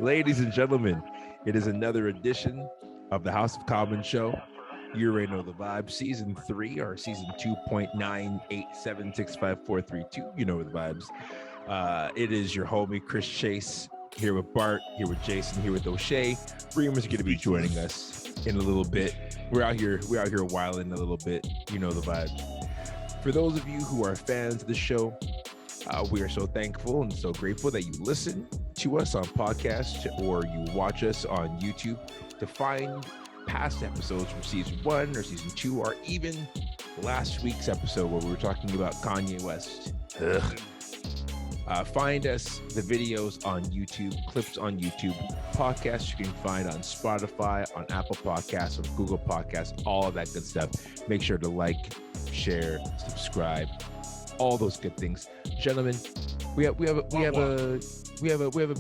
Ladies and gentlemen, it is another edition of the House of Common show. You already know the vibe. Season 3 or season 2.9876543. You know the vibes. It is your homie Chris Chase here with Bart, here with Jason, here with O'Shea. Reem is going to be joining us in a little bit. We're out here wilding a little bit. You know the vibes. For those of you who are fans of the show, we are so thankful and so grateful that you listen to us on podcast or you watch us on YouTube to find past episodes from season 1 or season 2 or even last week's episode where we were talking about Kanye West. Find us the videos on YouTube, clips on YouTube, podcasts you can find on Spotify, on Apple Podcasts, on Google Podcasts, all of that good stuff. Make sure to like, share, subscribe, all those good things. Gentlemen, we have a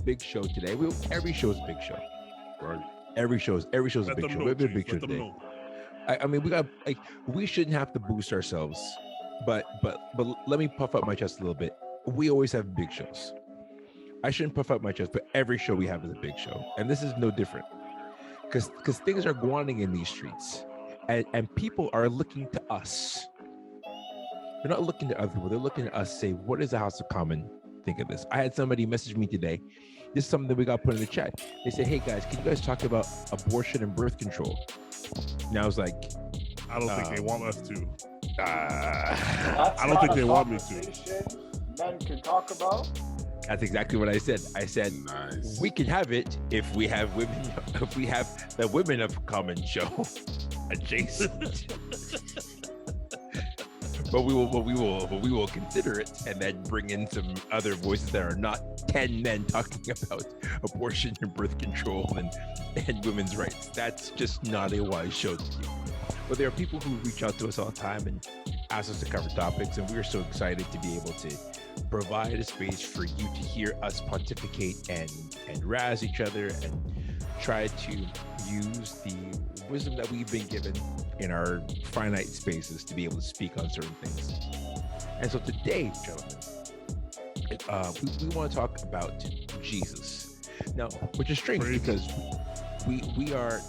big show today. Every show is a big show. Right. Every show is a big show. We have a big show today. I mean, we shouldn't have to boost ourselves, but let me puff up my chest a little bit. We always have big shows. I shouldn't puff up my chest, but every show we have is a big show, and this is no different. Because things are going in these streets, and people are looking to us. They're not looking to other people. They're looking at us. Say, what does the House of Common think of this? I had somebody message me today. This is something that we got put in the chat. They said, "Hey guys, can you guys talk about abortion and birth control?" And I was like, I don't think they want us to. I don't think they want me to. Men can talk about. That's exactly what I said. I said, nice. We can have it if we have women. If we have the Women of Common show adjacent. But we will consider it and then bring in some other voices that are not 10 men talking about abortion and birth control and women's rights. That's just not a wise show to do. But there are people who reach out to us all the time and ask us to cover topics, and we're so excited to be able to provide a space for you to hear us pontificate and razz each other and try to use the wisdom that we've been given in our finite spaces to be able to speak on certain things. And so today, gentlemen, we want to talk about Jesus. Now, which is strange because we are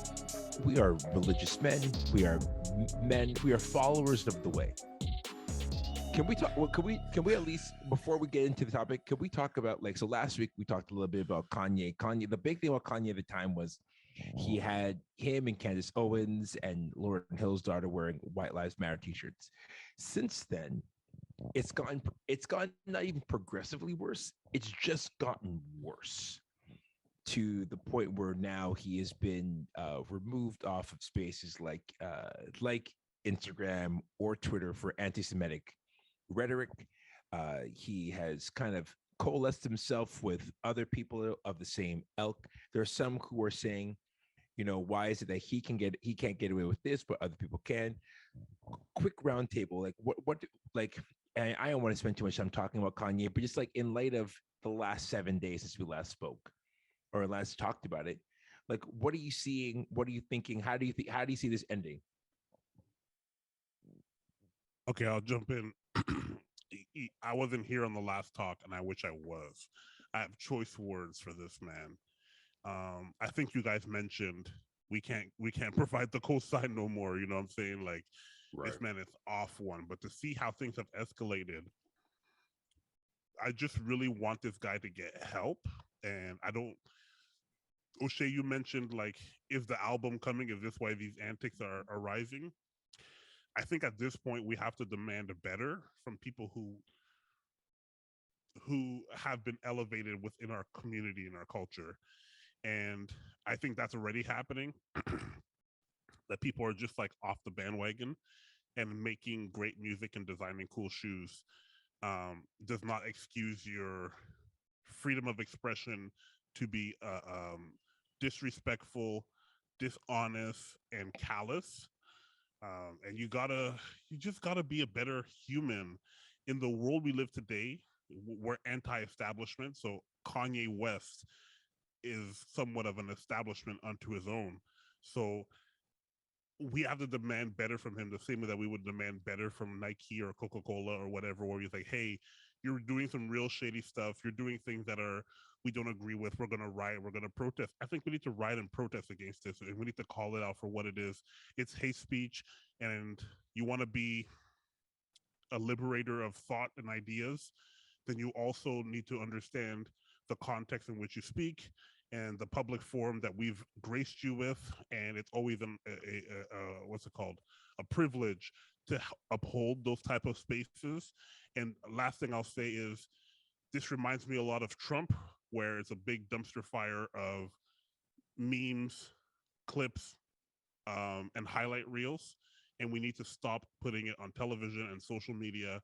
religious men. We are followers of the way. Can we talk? Well, can we at least, before we get into the topic, can we talk about, like, so last week we talked a little bit about Kanye. The big thing about Kanye at the time was he had him and Candace Owens and Lauryn Hill's daughter wearing White Lives Matter t-shirts. Since then, it's gotten not even progressively worse. It's just gotten worse to the point where now he has been removed off of spaces like Instagram or Twitter for anti-Semitic rhetoric. He has kind of coalesced himself with other people of the same ilk. There are some who are saying, you know, why is it that he can't get away with this, but other people can? Quick round table, like what like, and I don't want to spend too much time talking about Kanye, but just like in light of the last 7 days since we last spoke or last talked about it, like, what are you seeing? What are you thinking? How do you see this ending? Okay, I'll jump in. I wasn't here on the last talk, and I wish I was. I have choice words for this man. I think you guys mentioned we can't provide the cosign no more. You know what I'm saying? Like, right. This man is off one. But to see how things have escalated, I just really want this guy to get help. And I don't. O'Shea, you mentioned, like, is the album coming? Is this why these antics are arising? I think at this point we have to demand better from people who have been elevated within our community and our culture. And I think that's already happening. That people are just like off the bandwagon, and making great music and designing cool shoes does not excuse your freedom of expression to be disrespectful, dishonest, and callous. And you just gotta be a better human. In the world we live today, we're anti-establishment. So Kanye West is somewhat of an establishment unto his own. So we have to demand better from him, the same way that we would demand better from Nike or Coca-Cola or whatever, where you think, hey, you're doing some real shady stuff. You're doing things that we don't agree with. We're going to riot. We're going to protest. I think we need to riot and protest against this. And we need to call it out for what it is. It's hate speech. And you want to be a liberator of thought and ideas, then you also need to understand the context in which you speak and the public forum that we've graced you with. And it's always what's it called? A privilege to uphold those type of spaces. And last thing I'll say is, this reminds me a lot of Trump, where it's a big dumpster fire of memes, clips, and highlight reels. And we need to stop putting it on television and social media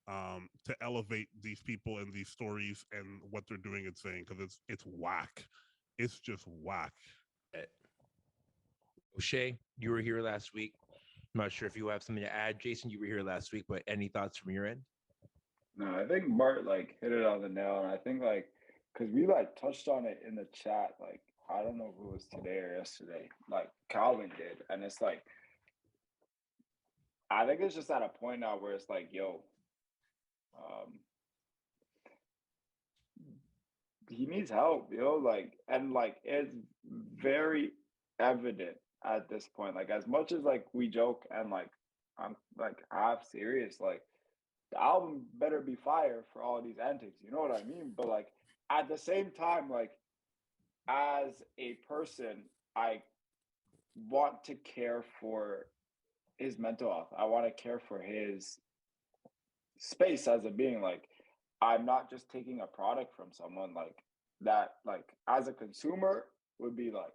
to elevate these people and these stories and what they're doing and saying, because it's whack. It's just whack. O'Shea, you were here last week. I'm not sure if you have something to add. Jason, you were here last week, but any thoughts from your end? No, I think Bart like hit it on the nail, and I think like because we like touched on it in the chat, like I don't know if it was today or yesterday, like Calvin did, and it's like I think it's just at a point now where it's like, yo, he needs help, like, and like it's very evident at this point. Like, as much as like we joke and like I'm like half serious, like the album better be fire for all these antics, you know what I mean? But like at the same time, like as a person, I want to care for his mental health. I want to care for his space as a being. Like, I'm not just taking a product from someone like that, like as a consumer would be like,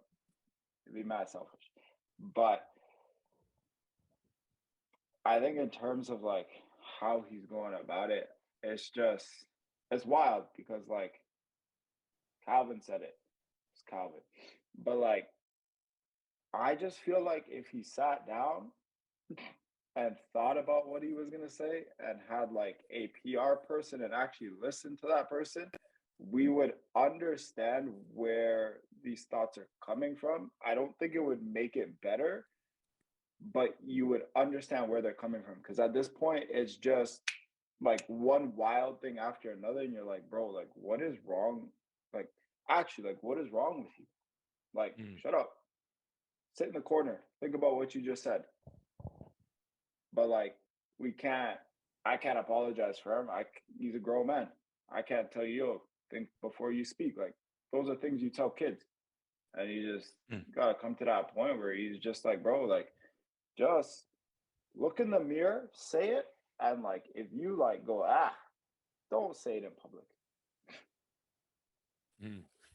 it'd be mad selfish. But I think in terms of like how he's going about it, it's wild because like Calvin said it. It's Calvin. But like, I just feel like if he sat down and thought about what he was going to say and had like a PR person and actually listened to that person, we would understand where these thoughts are coming from. I don't think it would make it better, but you would understand where they're coming from. Because at this point, it's just like one wild thing after another. And you're like, bro, like, what is wrong? Like, actually, like, what is wrong with you? Like, shut up. Sit in the corner. Think about what you just said. But like, I can't apologize for him. He's a grown man. I can't tell you, think before you speak. Like, those are things you tell kids. And you just gotta come to that point where he's just like, bro, like, just look in the mirror, say it, and like, if you like go, don't say it in public.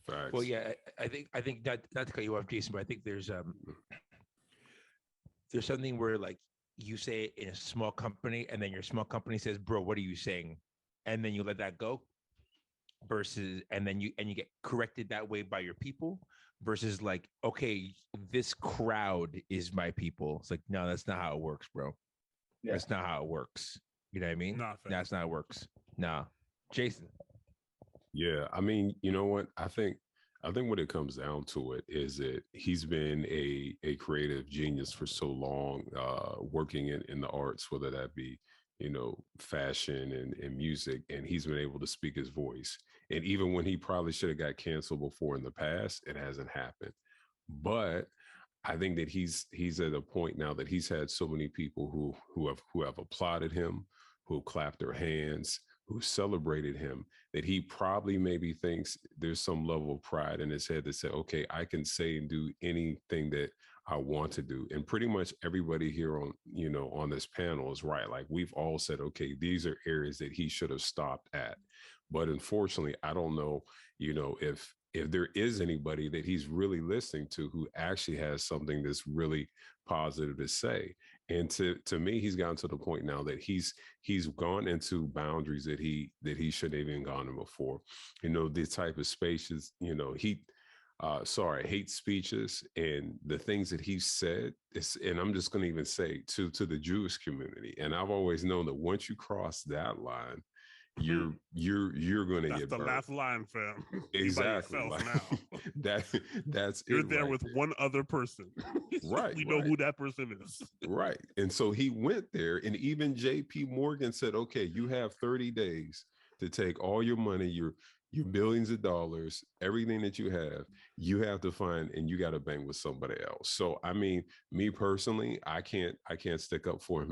Facts. Well, yeah, I think not to cut you off, Jason, but I think there's something where like you say it in a small company, and then your small company says, "Bro, what are you saying?" And then you let that go, versus, and then you get corrected that way by your people, versus like, okay, this crowd is my people. It's like, no, that's not how it works, bro. Yeah. That's not how it works. You know what I mean? That's not how it works. Nah, Jason. Yeah, I mean, you know what? I think what it comes down to it is that he's been a creative genius for so long, working in the arts, whether that be, fashion and music, and he's been able to speak his voice. And even when he probably should have got canceled before in the past, it hasn't happened. But I think that he's at a point now that he's had so many people who have applauded him, who clapped their hands, who celebrated him, that he probably maybe thinks there's some level of pride in his head that said, okay, I can say and do anything that I want to do. And pretty much everybody here on this panel is right. Like, we've all said, okay, these are areas that he should have stopped at. But unfortunately, I don't know, if there is anybody that he's really listening to who actually has something that's really positive to say. And to me, he's gotten to the point now that he's gone into boundaries that he shouldn't have even gone in before. The type of spaces, hate speeches and the things that he said. And I'm just going to even say to the Jewish community. And I've always known that once you cross that line, you're going to get the burned. Last line, fam. Exactly. Now. That's you're it there right with there. one other person. Right. We know who that person is. Right. And so he went there, and even JP Morgan said, okay, you have 30 days to take all your money, your billions of dollars, everything that you have to find, and you got to bang with somebody else. So I mean, me personally, I can't stick up for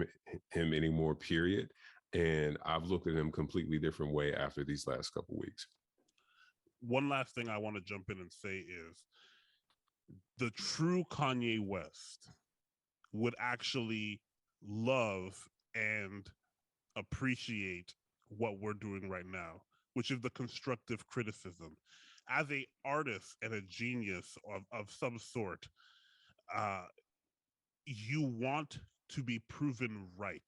him anymore, period. And I've looked at him completely different way after these last couple of weeks. One last thing I want to jump in and say is the true Kanye West would actually love and appreciate what we're doing right now, which is the constructive criticism. As a artist and a genius of some sort, you want to be proven right.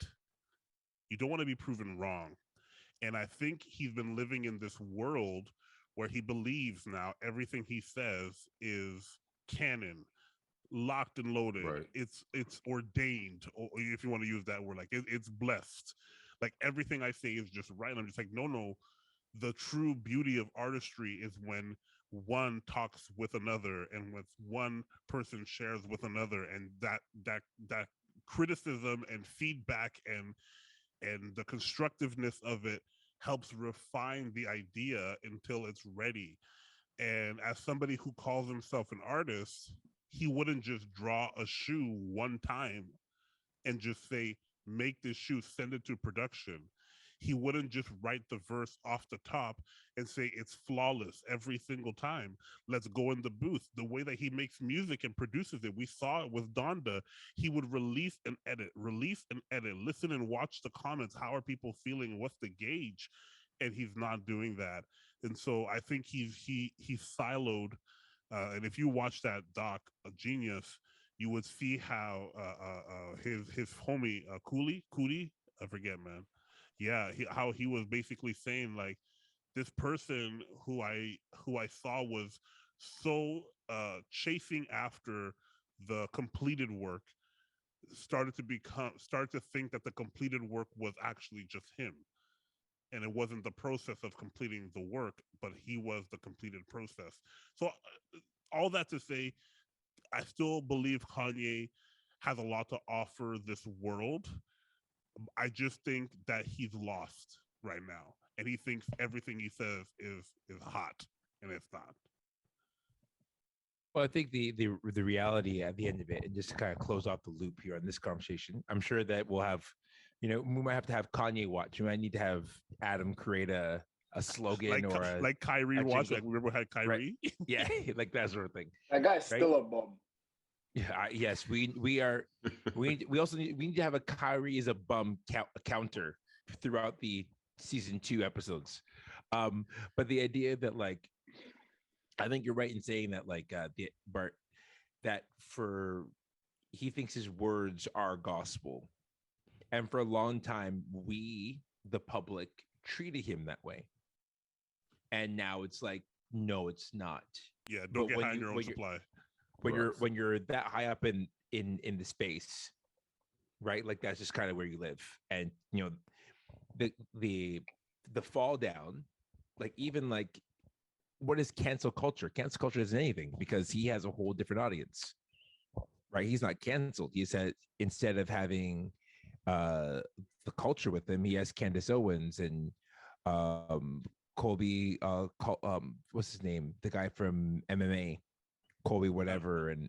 You don't want to be proven wrong. And I think he's been living in this world where he believes now everything he says is canon, locked and loaded. Right. It's ordained, or if you want to use that word, like it's blessed. Like everything I say is just right. And I'm just like, no. The true beauty of artistry is when one talks with another, and with one person shares with another, and that criticism and feedback and the constructiveness of it helps refine the idea until it's ready. And as somebody who calls himself an artist, he wouldn't just draw a shoe one time and just say, make this shoe, send it to production. He wouldn't just write the verse off the top and say it's flawless every single time. Let's go in the booth. The way that he makes music and produces it, we saw it with Donda. He would release and edit, listen and watch the comments. How are people feeling? What's the gauge? And he's not doing that. And so I think he's siloed. And if you watch that doc, Genius, you would see how his homie Cooley, I forget, man. Yeah, how he was basically saying like, this person who I saw was so chasing after the completed work, started to think that the completed work was actually just him, and it wasn't the process of completing the work, but he was the completed process. So all that to say, I still believe Kanye has a lot to offer this world. I just think that he's lost right now, and he thinks everything he says is hot, and it's not. Well, I think the reality at the end of it, and just to kind of close off the loop here on this conversation, I'm sure that we'll have, we might have to have Kanye Watch. We might need to have Adam create a slogan, or like Kyrie Watch, like we ever had Kyrie. Right. Yeah, like that sort of thing. That guy's still a bum. Yeah, yes, we also need to have a Kyrie is a bum counter throughout the season 2 episodes. But the idea that, like, I think you're right in saying that, like, Bart, that he thinks his words are gospel, and for a long time we, the public, treated him that way, and now it's like, no, it's not. Yeah, don't get high on your own supply. When you're that high up in the space, right? Like, that's just kind of where you live. And the fall down, like, even like, what is cancel culture? Cancel culture isn't anything, because he has a whole different audience, right? He's not canceled. He said, instead of having the culture with him, he has Candace Owens and Colby, what's his name? The guy from MMA. Colby, whatever, and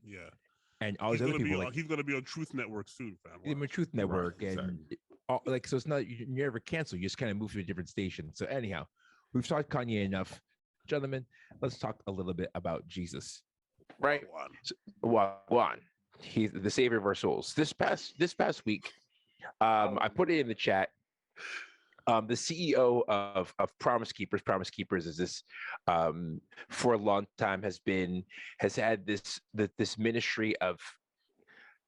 all these other people. He's gonna be on Truth Network soon, fam. Wow. Truth Network, right, exactly. And like, so it's not, you're never canceled. You just kind of move to a different station. So anyhow, we've talked Kanye enough, gentlemen. Let's talk a little bit about Jesus. Right, Juan. He's the savior of our souls. This past week, I put it in the chat. The CEO of Promise Keepers is this, for a long time has had this ministry of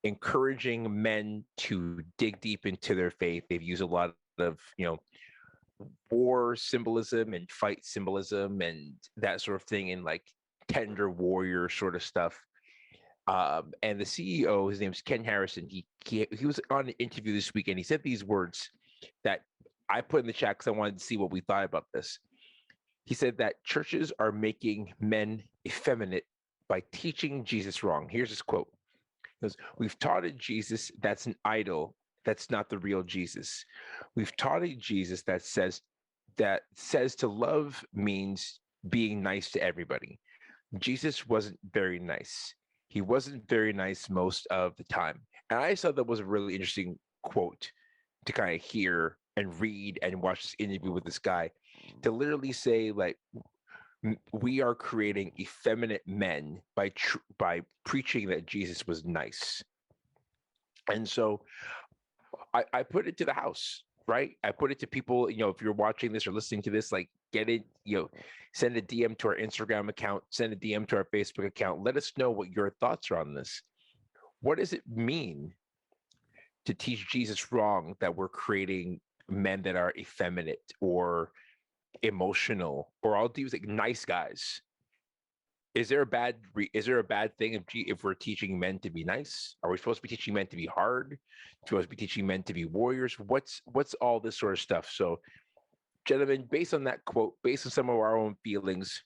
encouraging men to dig deep into their faith. They've used a lot of war symbolism and fight symbolism and that sort of thing, in like tender warrior sort of stuff. And the CEO, his name's Ken Harrison. He was on an interview this week, and he said these words that I put in the chat because I wanted to see what we thought about this. He said that churches are making men effeminate by teaching Jesus wrong. Here's his quote. He goes, "We've taught a Jesus that's an idol. That's not the real Jesus. We've taught a Jesus that says that says to love means being nice to everybody. Jesus wasn't very nice. He wasn't very nice most of the time. And I thought that was a really interesting quote to kind of hear and read and watch this interview with this guy, to literally say, like, we are creating effeminate men by preaching that Jesus was nice. And so I put it to the house, right? I put it to people, if you're watching this or listening to this, like, get it, send a DM to our Instagram account, send a DM to our Facebook account. Let us know what your thoughts are on this. What does it mean to teach Jesus wrong, that we're creating men that are effeminate or emotional, or I'll do like nice guys? Is there a bad thing if we're teaching men to be nice? Are we supposed to be teaching men to be hard? Supposed to be teaching men to be warriors? What's all this sort of stuff? So, gentlemen, based on that quote, based on some of our own feelings,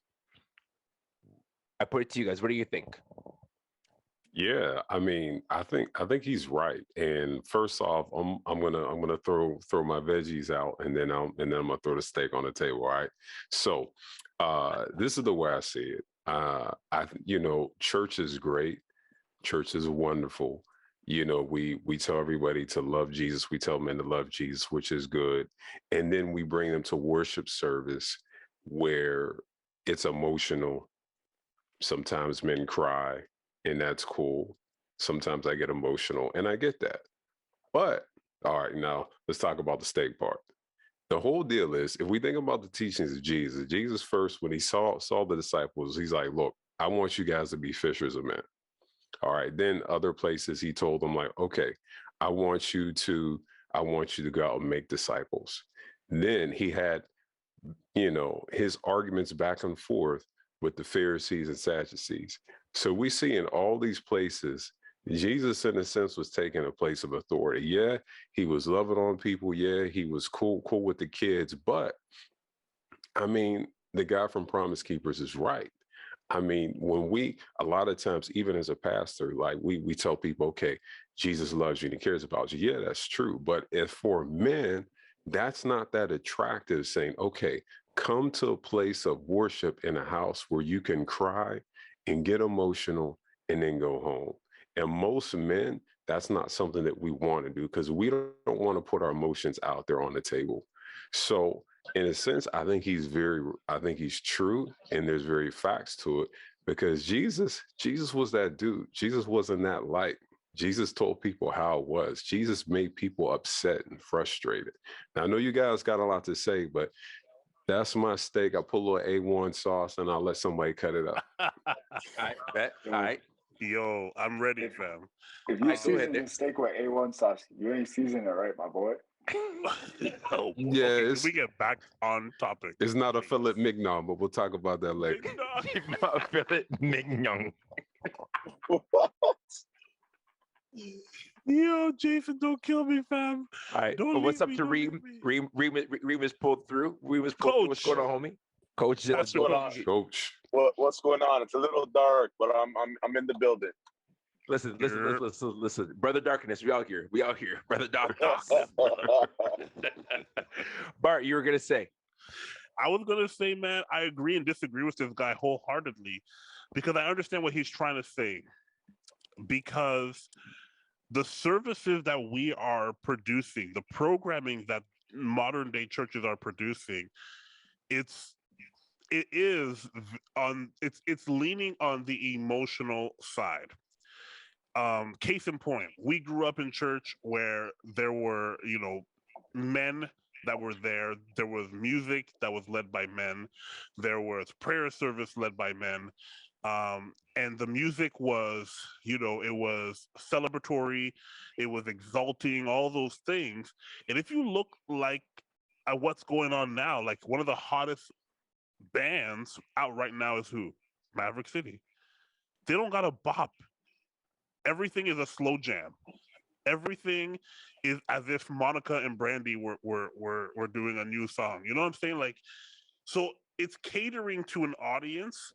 I put it to you guys. What do you think? Yeah, I mean, I think he's right. And first off, I'm gonna throw my veggies out, and then I'm gonna throw the steak on the table. All right. So, this is the way I see it. Church is great. Church is wonderful. We tell everybody to love Jesus. We tell men to love Jesus, which is good. And then we bring them to worship service where it's emotional. Sometimes men cry, and that's cool. Sometimes I get emotional, and I get that. But all right, now let's talk about the steak part. The whole deal is, if we think about the teachings of Jesus first, when he saw the disciples, he's like, look, I want you guys to be fishers of men. All right. Then other places he told them, like, okay, I want you to go out and make disciples. Then he had, his arguments back and forth with the Pharisees and Sadducees. So we see in all these places, Jesus, in a sense, was taking a place of authority. Yeah, he was loving on people. Yeah, he was cool with the kids. But I mean, the guy from Promise Keepers is right. I mean, a lot of times, even as a pastor, like we tell people, okay, Jesus loves you and he cares about you. Yeah, that's true. But if for men, that's not that attractive, saying, okay, come to a place of worship in a house where you can cry and get emotional and then go home. And most men, that's not something that we want to do, because we don't want to put our emotions out there on the table. So in a sense, I think he's true, and there's very facts to it, because Jesus was that dude. Jesus wasn't that light. Jesus told people how it was. Jesus made people upset and frustrated. Now, I know you guys got a lot to say, but that's my steak. I put a little A1 sauce, and I'll let somebody cut it up. All right, bet. All right. Yo, I'm ready, fam. If you season the steak with A1 sauce, you ain't seasoning it right, my boy. Oh, yeah, okay, we get back on topic. It's not a filet mignon, but we'll talk about that later. Filet mignon. What? Yo, Jason, don't kill me, fam. All right. Don't What's up leave to me, Reem? don't leave me. Reem is pulled through. What's going on, homie? Coach, What's going on? Coach. What's going on? It's a little dark, but I'm in the building. Listen, Brother Darkness, we out here, Brother Darkness. Bart, you were gonna say. I was gonna say, man, I agree and disagree with this guy wholeheartedly, because I understand what he's trying to say. Because the services that we are producing, the programming that modern day churches are producing, it's leaning on the emotional side. Case in point, we grew up in church where there were, men that were there. There was music that was led by men. There was prayer service led by men. And the music was, it was celebratory, it was exalting, all those things. And if you look like at what's going on now, like one of the hottest bands out right now is who? Maverick City. They don't got a bop. Everything is a slow jam. Everything is as if Monica and Brandy were doing a new song. You know what I'm saying? Like, so it's catering to an audience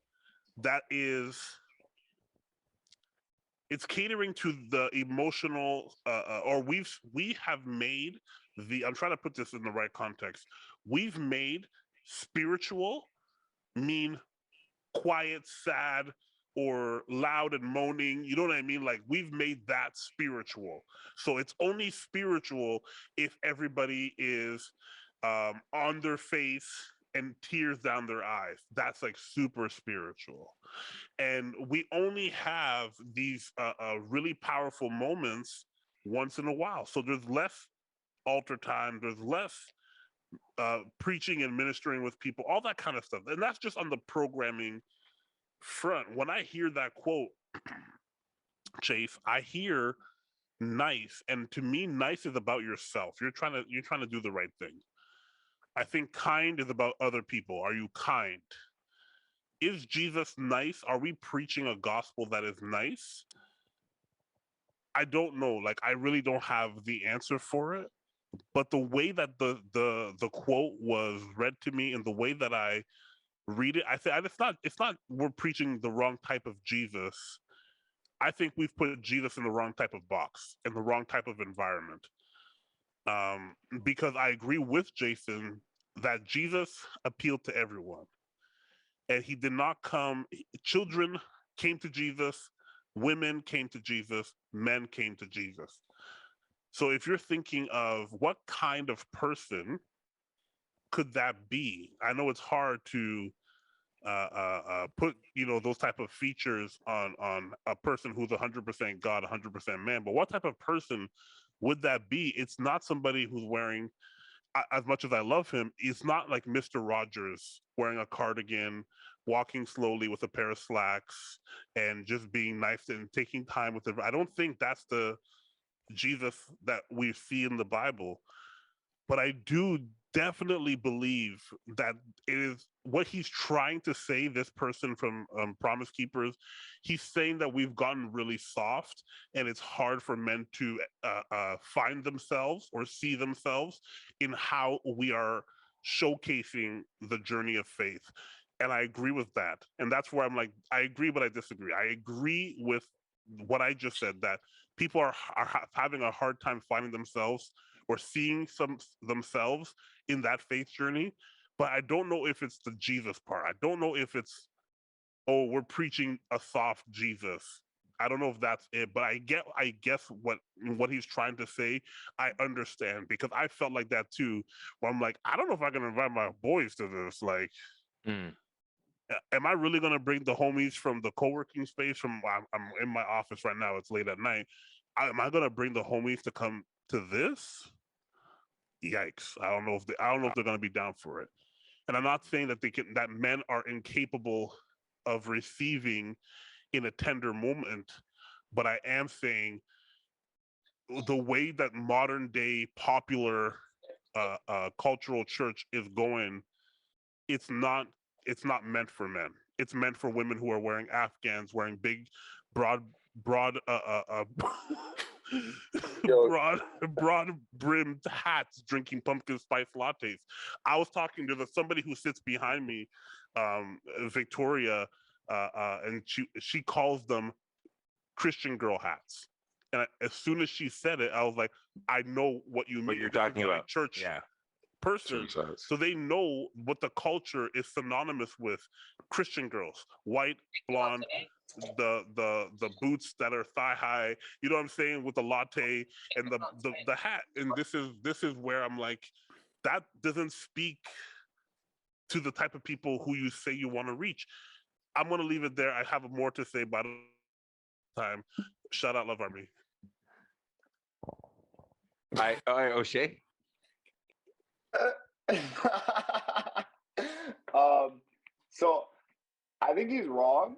it's catering to the emotional, or we have made I'm trying to put this in the right context. We've made spiritual mean quiet, sad, or loud and moaning. You know what I mean? Like we've made that spiritual. So it's only spiritual if everybody is on their face and tears down their eyes. That's like super spiritual. And we only have these really powerful moments once in a while. So there's less altar time, there's less preaching and ministering with people, all that kind of stuff. And that's just on the programming front. When I hear that quote, Chase, I hear nice, and to me, nice is about yourself. You're trying to do the right thing. I think kind is about other people. Are you kind? Is Jesus nice? Are we preaching a gospel that is nice? I don't know. Like I really don't have the answer for it. But the way that the quote was read to me and the way that I read it, I say it's not we're preaching the wrong type of Jesus. I think we've put Jesus in the wrong type of box, in the wrong type of environment. Because I agree with Jason that Jesus appealed to everyone. And he did not come, children came to Jesus, women came to Jesus, men came to Jesus. So if you're thinking of what kind of person could that be, I know it's hard to put those type of features on a person who's 100% God, 100% man. But what type of person would that be? It's not somebody who's wearing, as much as I love him, it's not like Mr. Rogers wearing a cardigan, walking slowly with a pair of slacks, and just being nice and taking time with it. I don't think that's the Jesus that we see in the Bible. But I do definitely believe that it is what he's trying to say, this person from Promise Keepers. He's saying that we've gotten really soft and it's hard for men to find themselves or see themselves in how we are showcasing the journey of faith. And I agree with that. And that's where I'm like, I agree, but I disagree. I agree with what I just said, that people are having a hard time finding themselves or seeing themselves in that faith journey. But I don't know if it's the Jesus part. I don't know if it's, oh, we're preaching a soft Jesus. I don't know if that's it, but I guess what he's trying to say, I understand, because I felt like that too. Where I'm like, I don't know if I can invite my boys to this. Like, am I really gonna bring the homies from the co-working space? I'm in my office right now. It's late at night. Am I gonna bring the homies to come to this? Yikes! I don't know if they're gonna be down for it. And I'm not saying that men are incapable of receiving in a tender moment, but I am saying the way that modern day popular cultural church is going, it's not meant for men. It's meant for women who are wearing Afghans, wearing big, broad Yo, broad brimmed hats, drinking pumpkin spice lattes. I was talking to somebody who sits behind me, Victoria, and she calls them Christian girl hats. And as soon as she said it, I was like, I know what you mean. What you're This is talking not a about. church Yeah. person. So they know what the culture is synonymous with. Christian girls, white, blonde, the boots that are thigh high, you know what I'm saying, with the latte and the hat. And this is where I'm like, that doesn't speak to the type of people who you say you want to reach. I'm gonna leave it there. I have more to say by the time. Shout out Love Army. O'Shea. So I think he's wrong,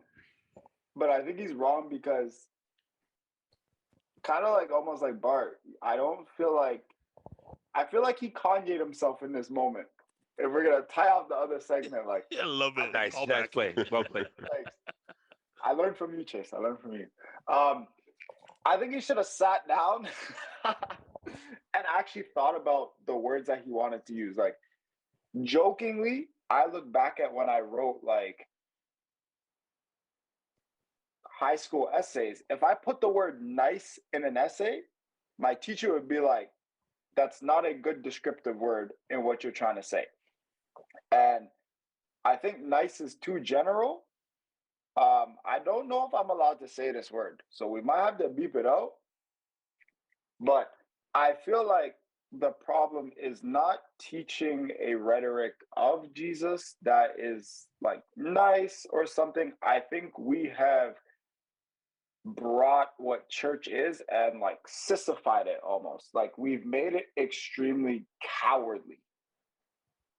but I think he's wrong because kind of like almost like Bart. I feel like he Kanye'd himself in this moment. If we're gonna tie out the other segment, like I love it. Nice play. Well played. I learned from you, Chase. I learned from you. I think he should have sat down and actually thought about the words that he wanted to use. Like, jokingly, I look back at when I wrote like high school essays. If I put the word nice in an essay, my teacher would be like, that's not a good descriptive word in what you're trying to say. And I think nice is too general. I don't know if I'm allowed to say this word, so we might have to beep it out. But I feel like the problem is not teaching a rhetoric of Jesus that is like nice or something. I think we have brought what church is and like sissified it almost. Like we've made it extremely cowardly,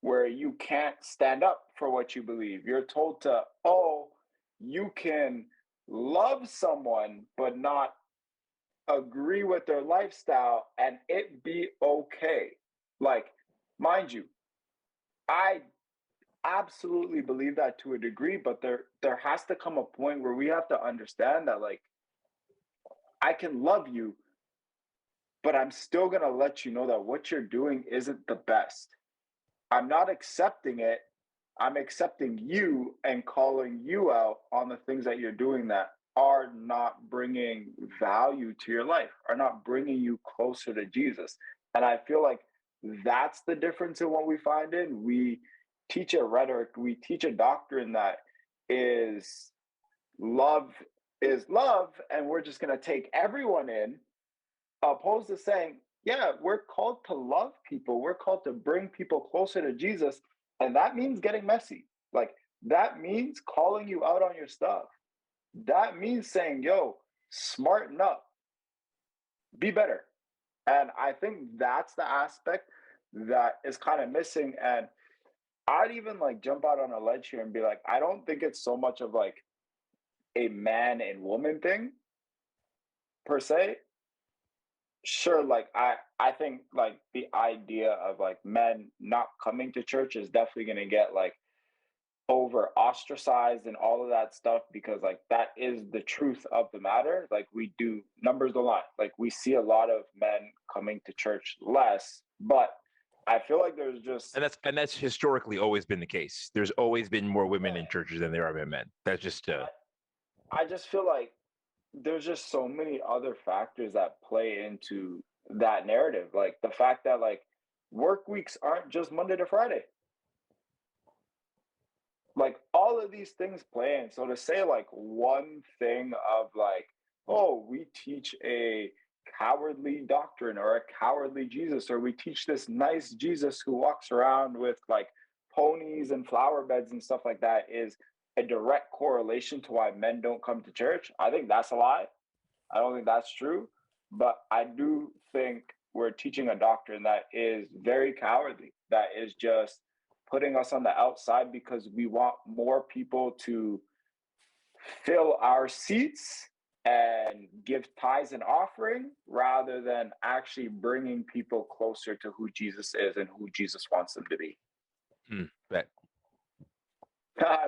where you can't stand up for what you believe. You're told to, oh, you can love someone but not agree with their lifestyle and it be okay. Like, mind you, I absolutely believe that to a degree, but there has to come a point where we have to understand that, like, I can love you, but I'm still gonna let you know that what you're doing isn't the best. I'm not accepting it. I'm accepting you and calling you out on the things that you're doing that are not bringing value to your life, are not bringing you closer to Jesus. And I feel like that's the difference in what we find in. We teach a rhetoric, we teach a doctrine that is love is love, and we're just going to take everyone in, opposed to saying, yeah, we're called to love people. We're called to bring people closer to Jesus. And that means getting messy. Like, that means calling you out on your stuff. That means saying, yo, smarten up, be better. And I think that's the aspect that is kind of missing. And I'd even like jump out on a ledge here and be like, I don't think it's so much of like a man and woman thing per se. Sure, like I think like the idea of like men not coming to church is definitely going to get like over ostracized and all of that stuff, because like that is the truth of the matter. Like, we do, numbers don't lie. Like, we see a lot of men coming to church less, but I feel like there's just, and that's historically always been the case. There's always been more women in churches than there have been men. That's just I just feel like there's just so many other factors that play into that narrative. Like the fact that like work weeks aren't just Monday to Friday. Like, all of these things play in. So to say like one thing of like, oh, we teach a cowardly doctrine or a cowardly Jesus, or we teach this nice Jesus who walks around with like ponies and flower beds and stuff like that, is a direct correlation to why men don't come to church. I think that's a lie. I don't think that's true. But I do think we're teaching a doctrine that is very cowardly, that is just putting us on the outside because we want more people to fill our seats and give tithes and offering, rather than actually bringing people closer to who Jesus is and who Jesus wants them to be. Bet.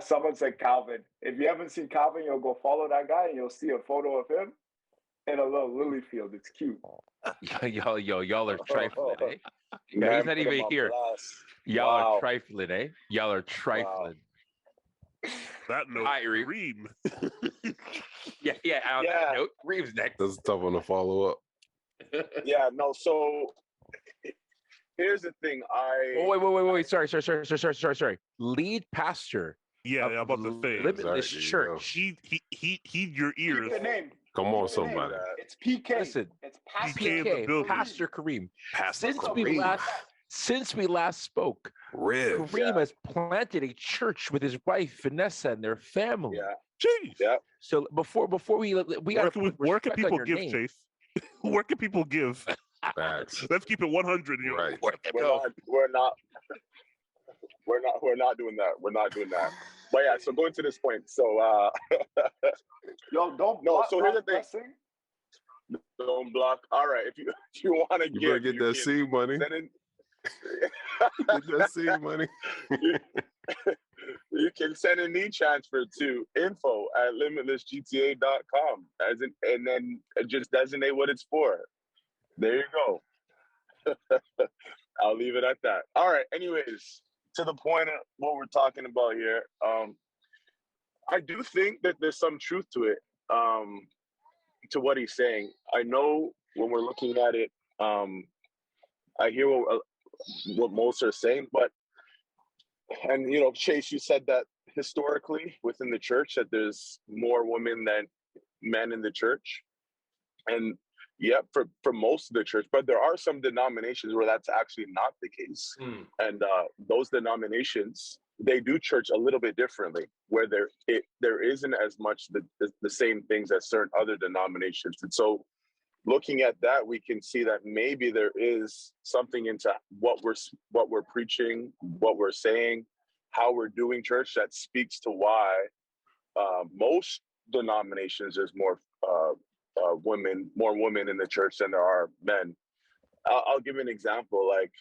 Someone said Calvin. If you haven't seen Calvin, you'll go follow that guy and you'll see a photo of him in a little lily field. It's cute. Y'all are trifling, eh? Yeah, Man, he's not put him even on here. blast. Y'all Wow. are trifling, eh? Y'all are trifling. That note, Hi, Reem. Reem. Yeah. On Yeah. that note, Reeves next. That's a tough one to follow up. Yeah, no. So here's the thing. Oh, wait. Sorry. Lead pastor. Yeah, of I'm about to say. Limitless Sorry, there you go. Church. Heed your ears. Keep the name. Come on, Keep the name. somebody. It's PK. Listen, It's Pastor PK in the building. Pastor Kareem. Pastor Since we last spoke, Rev. Kareem has planted a church with his wife Vanessa and their family. Yeah. Jeez. Yeah. So before we got to where can people give, name. Chase? Where can people give? Facts. Let's keep it 100 here. Right. We're not doing that. We're not doing that. But yeah, so going to this point. So Yo, don't No, block so here's the thing. blessing. don't block. All right, if you want to You better give, get that seed money. send in, Get that seed money. you can send an e-transfer to info@limitlessgta.com and then just designate what it's for. There you go. I'll leave it at that. All right. Anyways, to the point of what we're talking about here, I do think that there's some truth to it, to what he's saying. I know when we're looking at it I hear what most are saying, but and Chase, you said that historically within the church that there's more women than men in the church, and yeah, for most of the church, but there are some denominations where that's actually not the case, and those denominations, they do church a little bit differently, where there isn't as much the same things as certain other denominations, and so looking at that, we can see that maybe there is something into what we're preaching, what we're saying, how we're doing church that speaks to why most denominations there's more women in the church than there are men. I'll give you an example. Like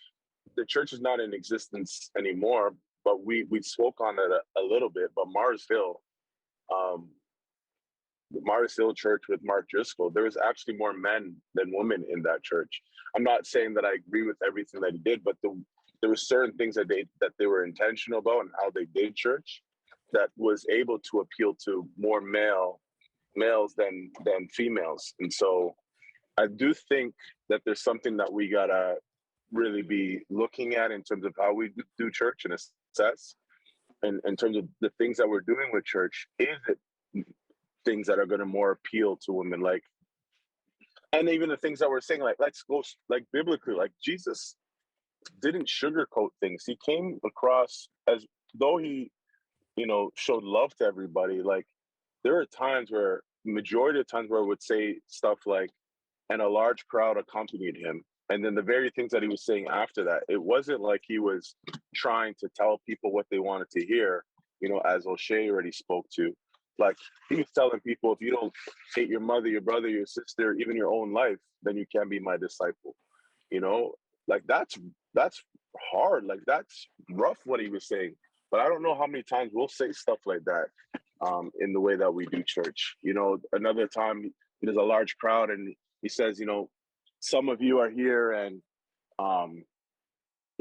the church is not in existence anymore, but we spoke on it a little bit. But Mars Hill, the Mars Hill Church with Mark Driscoll, there was actually more men than women in that church. I'm not saying that I agree with everything that he did, but there were certain things that they were intentional about and how they did church that was able to appeal to more males than females. And so I do think that there's something that we gotta really be looking at in terms of how we do church and assess, and in terms of the things that we're doing with church. Is it things that are going to more appeal to women, like, and even the things that we're saying, like, let's go like biblically, like Jesus didn't sugarcoat things. He came across as though he showed love to everybody. Like there are times where majority of times where I would say stuff like, and a large crowd accompanied him, and then the very things that he was saying after that, it wasn't like he was trying to tell people what they wanted to hear, as O'Shea already spoke to. Like he was telling people, if you don't hate your mother, your brother, your sister, even your own life, then you can't be my disciple. Like that's hard. Like that's rough what he was saying. But I don't know how many times we'll say stuff like that in the way that we do church. Another time there's a large crowd and he says, some of you are here and I'm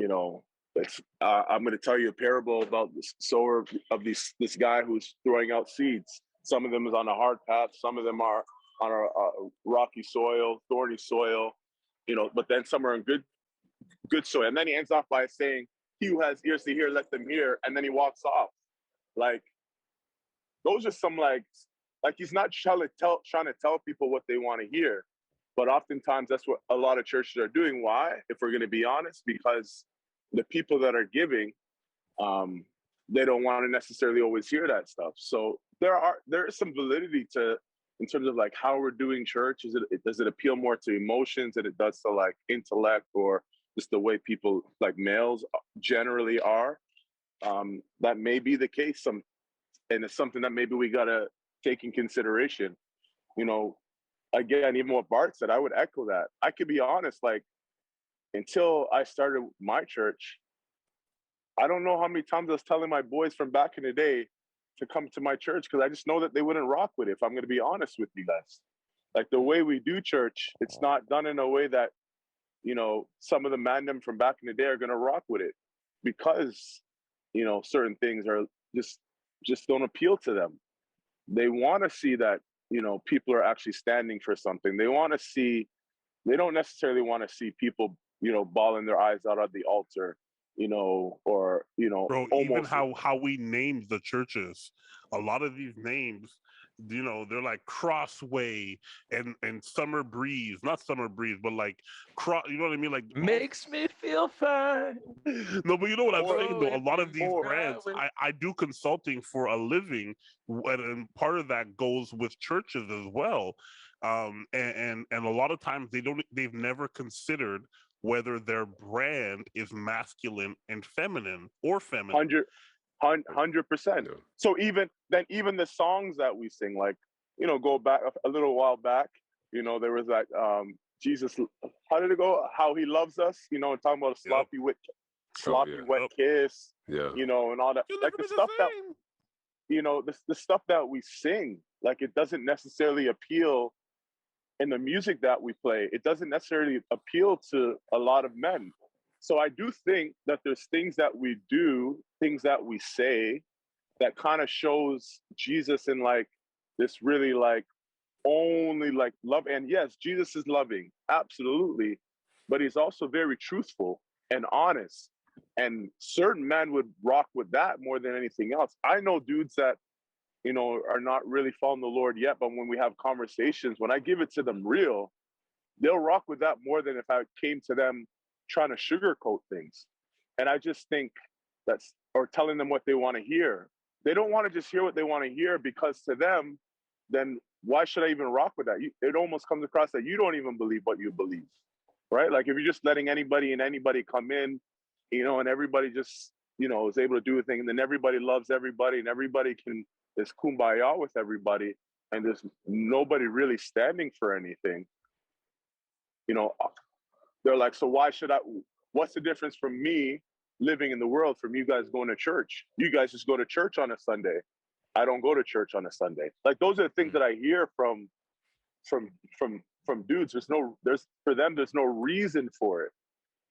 going to tell you a parable about the sower of this guy who's throwing out seeds. Some of them is on a hard path. Some of them are on a rocky soil, thorny soil, but then some are in good soil. And then he ends off by saying, he who has ears to hear, let them hear. And then he walks off. Like, those are some like he's not trying to tell people what they want to hear. But oftentimes that's what a lot of churches are doing. Why? If we're going to be honest, because the people that are giving, they don't want to necessarily always hear that stuff. So there is some validity to, in terms of like how we're doing church. Does it appeal more to emotions than it does to like intellect, or just the way people like males generally are? That may be the case. And it's something that maybe we gotta take in consideration. Again, even what Bart said, I would echo that. I could be honest, like, until I started my church, I don't know how many times I was telling my boys from back in the day to come to my church, because I just know that they wouldn't rock with it, if I'm going to be honest with you guys. Like the way we do church, it's not done in a way that, some of the mandem from back in the day are going to rock with it, because, certain things are just don't appeal to them. They want to see that, people are actually standing for something. They don't necessarily want to see people, bawling their eyes out at the altar, or, Bro, almost. even how we named the churches, a lot of these names, they're like Crossway and Summer Breeze, not Summer Breeze, but like you know what I mean? Like Makes me feel fine. No, but you know what I'm saying though. A lot of if these you brands, smile I do consulting for a living, and part of that goes with churches as well. And a lot of times they've never considered whether their brand is masculine and feminine or feminine. 100%. So even the songs that we sing, like, go back a little while back, there was that Jesus, how did it go? How he loves us, talking about a sloppy wet kiss, and all that. Like the stuff that, the stuff that we sing, like it doesn't necessarily appeal in the music that we play. It doesn't necessarily appeal to a lot of men. So I do think that there's things that we do, things that we say, that kind of shows Jesus in like this really like only like love. And yes, Jesus is loving, absolutely. but he's also very truthful and honest. And certain men would rock with that more than anything else. I know dudes that, you know, are not really following the Lord yet, but when we have conversations, when I give it to them real, they'll rock with that more than if I came to them trying to sugarcoat things. And I just think that's, or telling them what they want to hear. They don't want to just hear what they want to hear, because to them, then why should I even rock with that? It almost comes across that you don't even believe what you believe, right? Like if you're just letting anybody and anybody come in, you know, and everybody just, you know, is able to do a thing, and then everybody loves everybody, and everybody is kumbaya with everybody, and there's nobody really standing for anything. You know, they're like, so why should I? What's the difference from me living in the world from you guys going to church? You guys just go to church on a Sunday. I don't go to church on a Sunday. Like those are the things that I hear from dudes. There's for them, there's no reason for it.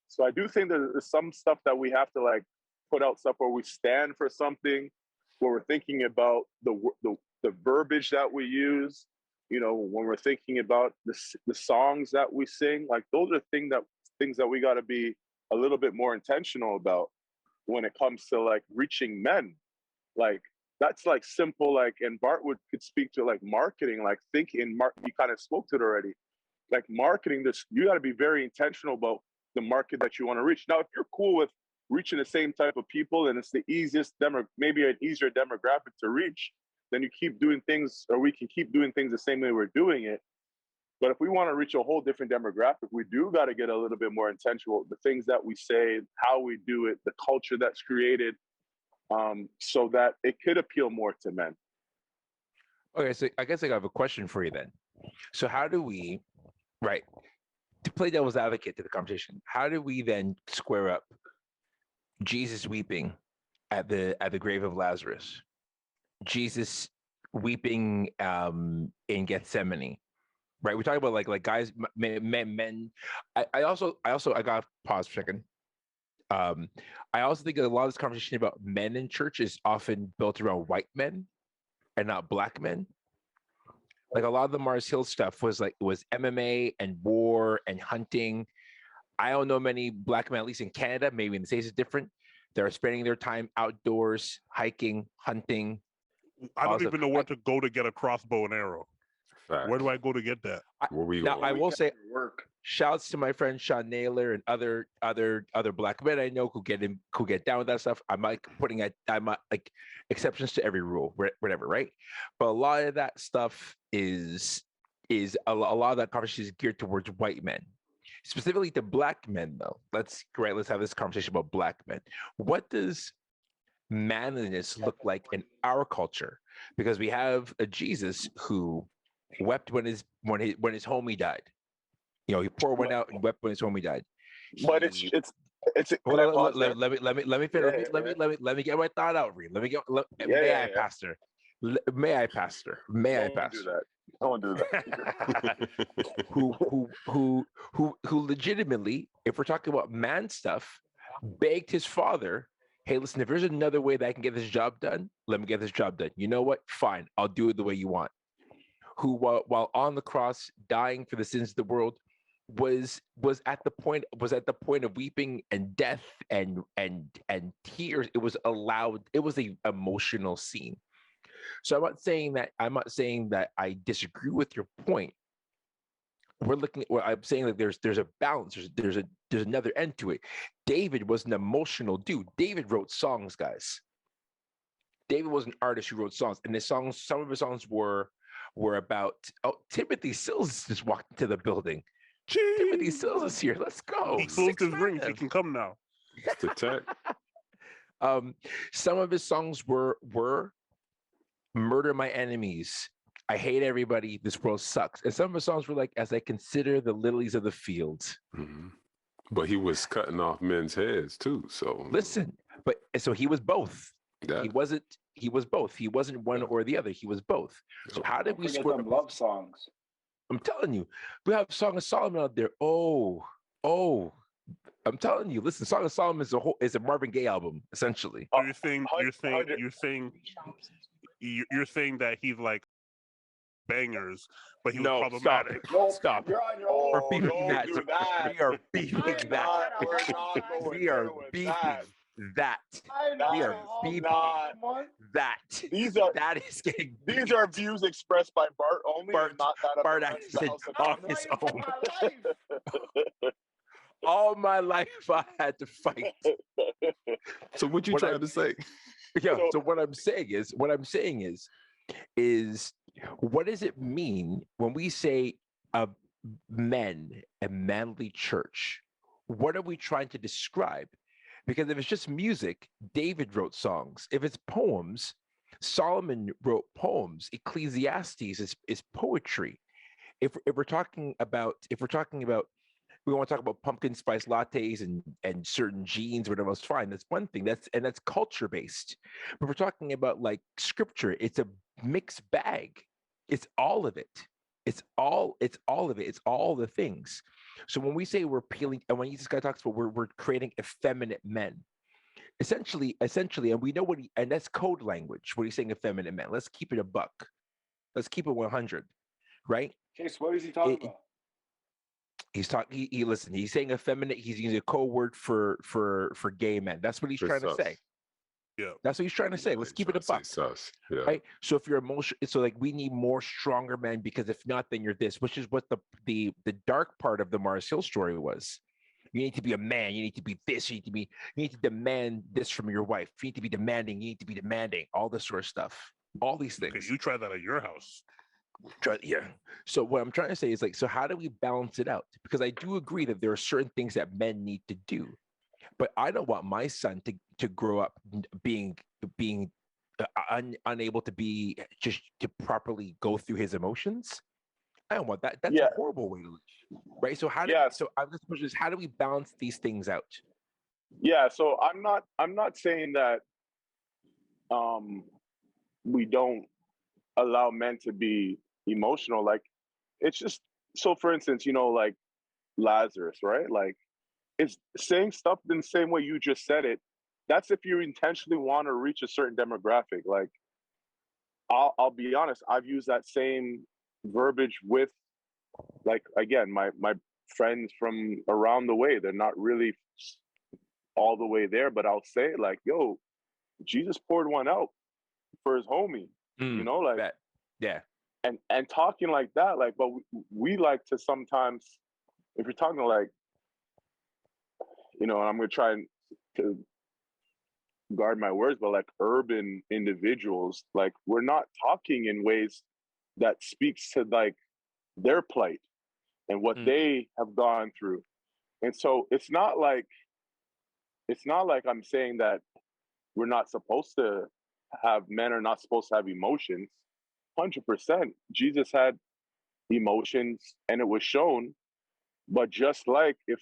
So I do think there's some stuff that we have to like put out stuff where we stand for something, where we're thinking about the verbiage that we use. You know, when we're thinking about the songs that we sing, like those are things that we got to be a little bit more intentional about when it comes to like reaching men. Like that's like simple, like, and Bart could speak to like marketing, like thinking, you kind of spoke to it already. Like marketing, you got to be very intentional about the market that you want to reach. Now, if you're cool with reaching the same type of people and it's the easiest maybe an easier demographic to reach, then you keep doing things, or we can keep doing things the same way we're doing it. But if we want to reach a whole different demographic, we do got to get a little bit more intentional. The things that we say, how we do it, the culture that's created, so that it could appeal more to men. Okay, so I guess I have a question for you then. So how do we, right, to play devil's advocate to the conversation, how do we then square up Jesus weeping at the grave of Lazarus, Jesus weeping in Gethsemane, right? We talk about like guys, men. I got to pause for a second. I also think a lot of this conversation about men in church is often built around white men and not black men. Like a lot of the Mars Hill stuff was MMA and war and hunting. I don't know many black men, at least in Canada, maybe in the States it's different. They're spending their time outdoors, hiking, hunting. I don't even know where to go to get a crossbow and arrow. Fact. Where do I go to get that? Now I will say, work. shouts to my friend Sean Naylor and other black men I know who get down with that stuff. I'm like exceptions to every rule, whatever, right? But a lot of that stuff is a lot of that conversation is geared towards white men, specifically to black men. Though let's have this conversation about black men. What does manliness look like in our culture? Because we have a Jesus who wept when his homie died. You know, he poured one out and wept when his homie died. But it's Hold on, let me finish. Let me get my thought out, Reed. Pastor? May I, Pastor? Don't do that. who legitimately, if we're talking about man stuff, begged his father, hey, listen, if there's another way that I can get this job done, let me get this job done. You know what? Fine, I'll do it the way you want. Who, while on the cross, dying for the sins of the world, was at the point of weeping and death and tears. It was an emotional scene. So I'm not saying that I disagree with your point. I'm saying that there's a balance. There's another end to it. David was an emotional dude. David wrote songs, guys. David was an artist who wrote songs, and some of his songs were about. Oh, Timothy Sills just walked into the building. Jeez. Timothy Sills is here. Let's go. He closed his rings. He can come now. It's the tech. Some of his songs were "Murder My Enemies," "I Hate Everybody," "This World Sucks," and some of his songs were like, "As I Consider the Lilies of the Field." Mm-hmm. But he was cutting off men's heads too. So listen, so he was both. Yeah. He was both. He wasn't one or the other. He was both. So how did we square them love songs? I'm telling you, we have Song of Solomon out there. Oh, I'm telling you. Listen, Song of Solomon is a Marvin Gaye album, essentially. You're saying that he's like bangers, but he was No, problematic. No, Stop. you're on your We're own. beefing don't that. do that. We are beefing I'm that. We're not going We are there with beefing that. I know We the are whole beefing someone. that. These are That is getting these are views expressed by Bart only, Bart- and not that of Bart the rest of the acted House of on Common. his Fighting for own. my life. All my life I had to fight. So what you What trying to say? Yeah. So- So what I'm saying is what does it mean when we say men, a manly church? What are we trying to describe? Because if it's just music, David wrote songs. If it's poems, Solomon wrote poems. Ecclesiastes is poetry. If we're talking about we want to talk about pumpkin spice lattes and certain jeans, whatever, it's fine. That's one thing. That's culture based. But we're talking about like scripture. It's a mixed bag. It's all of it. It's all of it. It's all the things. So when we say we're peeling, and when this guy talks about we're creating effeminate men, essentially, and we know what and that's code language. What he's saying, effeminate men. Let's keep it a buck. Let's keep it 100, right? Chase, what is he talking about? He's talking. Listen. He's saying effeminate. He's using a code word for gay men. That's what he's For trying to sus. say. Yeah. That's what he's trying to say. Let's keep it a buck. Sus. Yeah. Right. So if you're emotional, so like we need more stronger men because if not, then you're this. Which is what the dark part of the Mars Hill story was. You need to be a man. You need to be this. You need to demand this from your wife. You need to be demanding. You need to be demanding all this sort of stuff. All these things. Okay, you try that at your house. Yeah. So what I'm trying to say is like, so how do we balance it out? Because I do agree that there are certain things that men need to do, but I don't want my son to grow up being unable to be just to properly go through his emotions. I don't want that. That's Yeah. a horrible way to live, right? So how do Yes. so I'm just pushing this, how do we balance these things out? Yeah, so I'm not saying that we don't allow men to be emotional. Like, it's just, so for instance, like Lazarus, right? Like, it's saying stuff in the same way you just said it. That's if you intentionally want to reach a certain demographic. Like, I'll be honest, I've used that same verbiage with, like, again, my friends from around the way. They're not really all the way there, but I'll say like, yo, Jesus poured one out for his homie, like Bet. Yeah. and talking like that, like, but we like to sometimes, if you're talking like, and I'm gonna try to guard my words, but like urban individuals, like, we're not talking in ways that speaks to like their plight and what they have gone through. And so it's not like I'm saying that we're not supposed to men are not supposed to have emotions. 100%. Jesus had emotions and it was shown. But just like if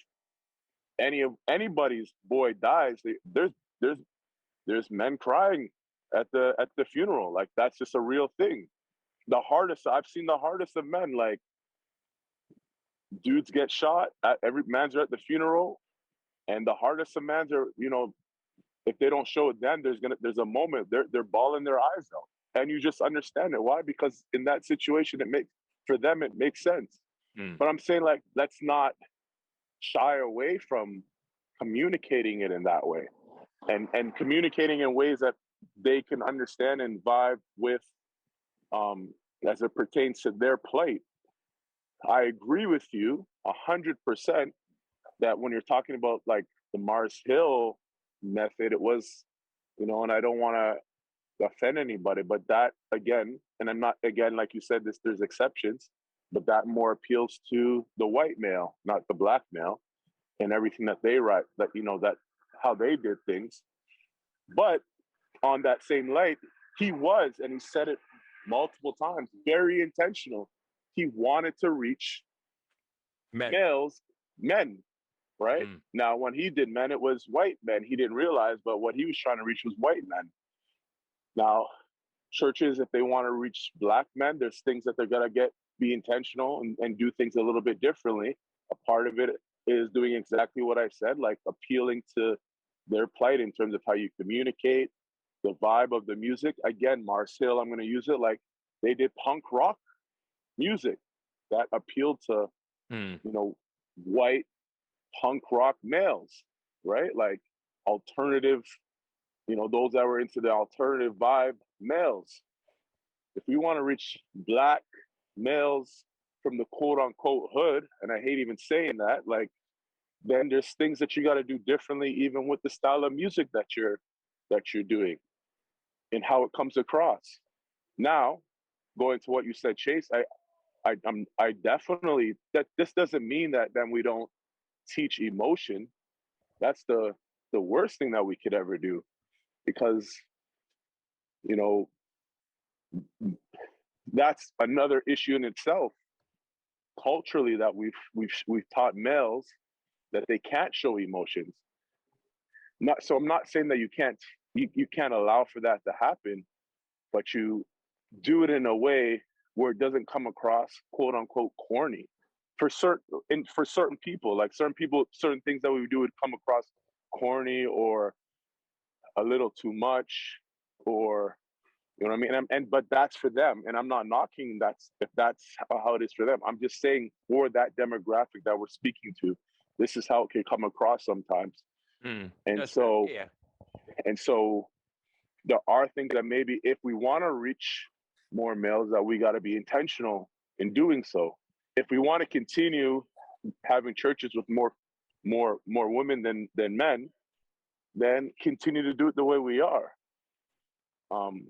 anybody's boy dies, there's men crying at the funeral. Like, that's just a real thing. I've seen the hardest of men, like, dudes get shot at every man's at the funeral, and the hardest of men's are, if they don't show it then, there's a moment they're bawling their eyes out. And you just understand it. Why? Because in that situation it makes sense. But I'm saying, like, let's not shy away from communicating it in that way, and communicating in ways that they can understand and vibe with, as it pertains to their plight. I agree with you 100% that when you're talking about like the Mars Hill method, it was, and I don't want to offend anybody, but that, again, and I'm not, again, like you said, there's exceptions, but that more appeals to the white male, not the black male, and everything that they write, that, that how they did things. But on that same light, he was, and he said it multiple times, very intentional. He wanted to reach men, right? Now, when he did men, it was white men. He didn't realize, but what he was trying to reach was white men. Now, churches, if they want to reach black men, there's things that they're going to be intentional and do things a little bit differently. A part of it is doing exactly what I said, like appealing to their plight in terms of how you communicate, the vibe of the music. Again, Mars Hill, I'm going to use it, like, they did punk rock music that appealed to, Mm. you know, white punk rock males, right? Like alternative, you know, those that were into the alternative vibe males. If we want to reach black males from the quote unquote hood, and I hate even saying that, like, then there's things that you got to do differently, even with the style of music that you're doing and how it comes across. Now, going to what you said, Chase, I definitely, that this doesn't mean that then we don't teach emotion. That's the worst thing that we could ever do, because, you know, that's another issue in itself culturally, that we've taught males that they can't show emotions. Not so I'm not saying that you can't allow for that to happen, but you do it in a way where it doesn't come across quote unquote corny. For certain people, like certain people, certain things that we would do would come across corny or a little too much, or you know what I mean? But that's for them, and I'm not knocking that's if that's how it is for them. I'm just saying for that demographic that we're speaking to, this is how it can come across sometimes. Mm. And That's so, fair. and so, there are things that maybe if we want to reach more males, that we got to be intentional in doing so. If we want to continue having churches with more women than men, then continue to do it the way we are.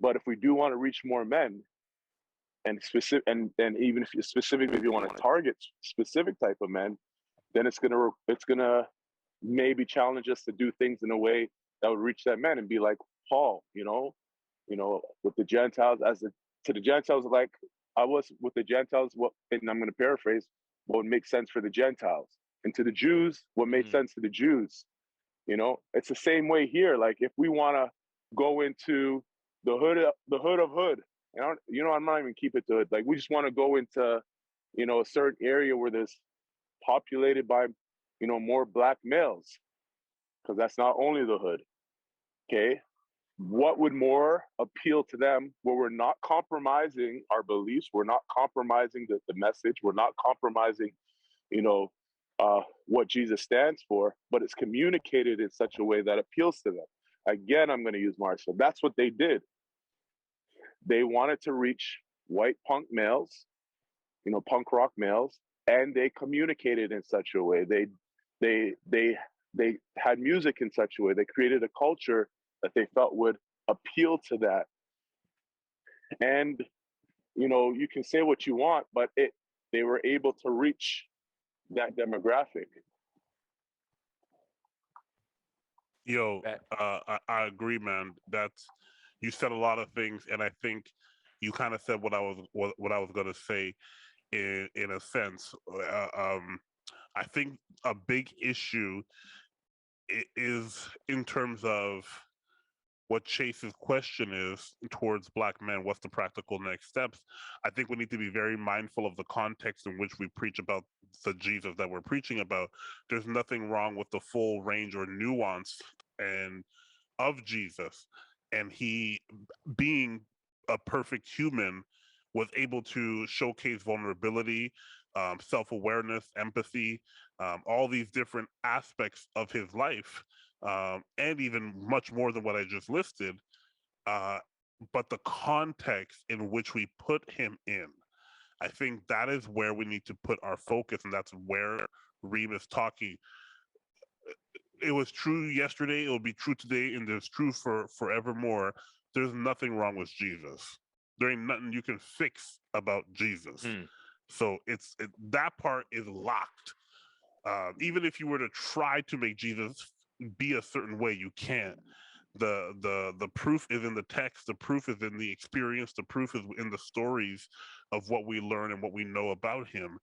But if we do want to reach more men, and specific, and even if you specifically, if you want to target specific type of men, then it's gonna maybe challenge us to do things in a way that would reach that man and be like Paul, with the Gentiles, to the Gentiles, like I was with the Gentiles. What, and I'm going to paraphrase, what would make sense for the Gentiles, and to the Jews, what made sense to the Jews. It's the same way here. Like if we want to go into the hood of hood, I'm not even keep it to it. Like we just want to go into, a certain area where there's populated by, more black males, because that's not only the hood. Okay. What would more appeal to them where we're not compromising our beliefs, we're not compromising the message, we're not compromising, what Jesus stands for, but it's communicated in such a way that appeals to them. Again, I'm going to use Marshall. That's what they did. They wanted to reach white punk males, punk rock males, and they communicated in such a way. They had music in such a way. They created a culture that they felt would appeal to that. And you can say what you want, but they were able to reach that demographic. Yo, I agree, man. You said a lot of things, and I think you kind of said what I was gonna say in a sense. I think a big issue is in terms of what Chase's question is towards Black men. What's the practical next steps? I think we need to be very mindful of the context in which we preach about the Jesus that we're preaching about. There's nothing wrong with the full range or nuance and of Jesus, and he, being a perfect human, was able to showcase vulnerability, self-awareness, empathy, all these different aspects of his life, and even much more than what I just listed. But the context in which we put him in, I think that is where we need to put our focus, and that's where Reem is talking. It was true yesterday, it will be true today, and it's true for forevermore. There's nothing wrong with Jesus. There ain't nothing you can fix about Jesus. So that part is locked. Even if you were to try to make Jesus be a certain way, you can't. The proof is in the text, the proof is in the experience, the proof is in the stories of what we learn and what we know about him.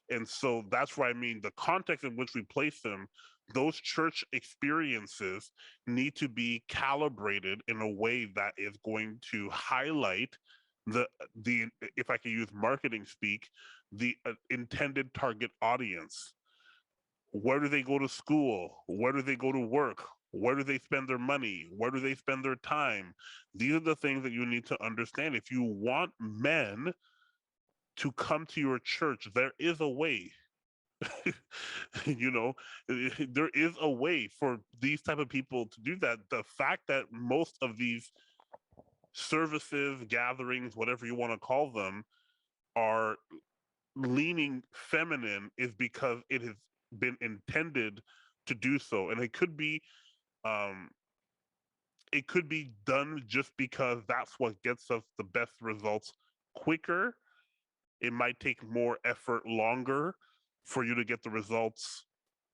And so that's why I mean the context in which we place them, those church experiences need to be calibrated in a way that is going to highlight the if I can use marketing speak, the intended target audience. Where do they go to school? Where do they go to work? Where do they spend their money? Where do they spend their time? These are the things that you need to understand. If you want men to come to your church, there is a way. You know, there is a way for these type of people to do that. The fact that most of these services, gatherings, whatever you want to call them, are leaning feminine is because it has been intended to do so. And um it could be done just because that's what gets us the best results quicker. It might take more effort longer for you to get the results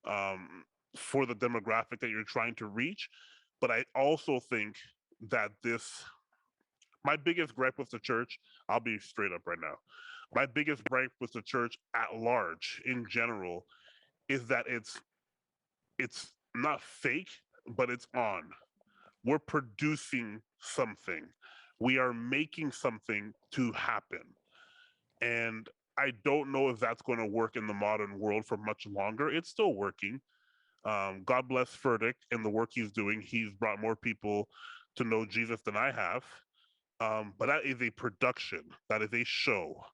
um, for the demographic that you're trying to reach. But I also think that my biggest gripe with the church, I'll be straight up right now. My biggest gripe with the church at large in general is that it's not fake, but it's on. We're producing something. We are making something to happen. And I don't know if that's going to work in the modern world for much longer. It's still working. God bless Furtick and the work he's doing. He's brought more people to know Jesus than I have. But that is a production. That is a show.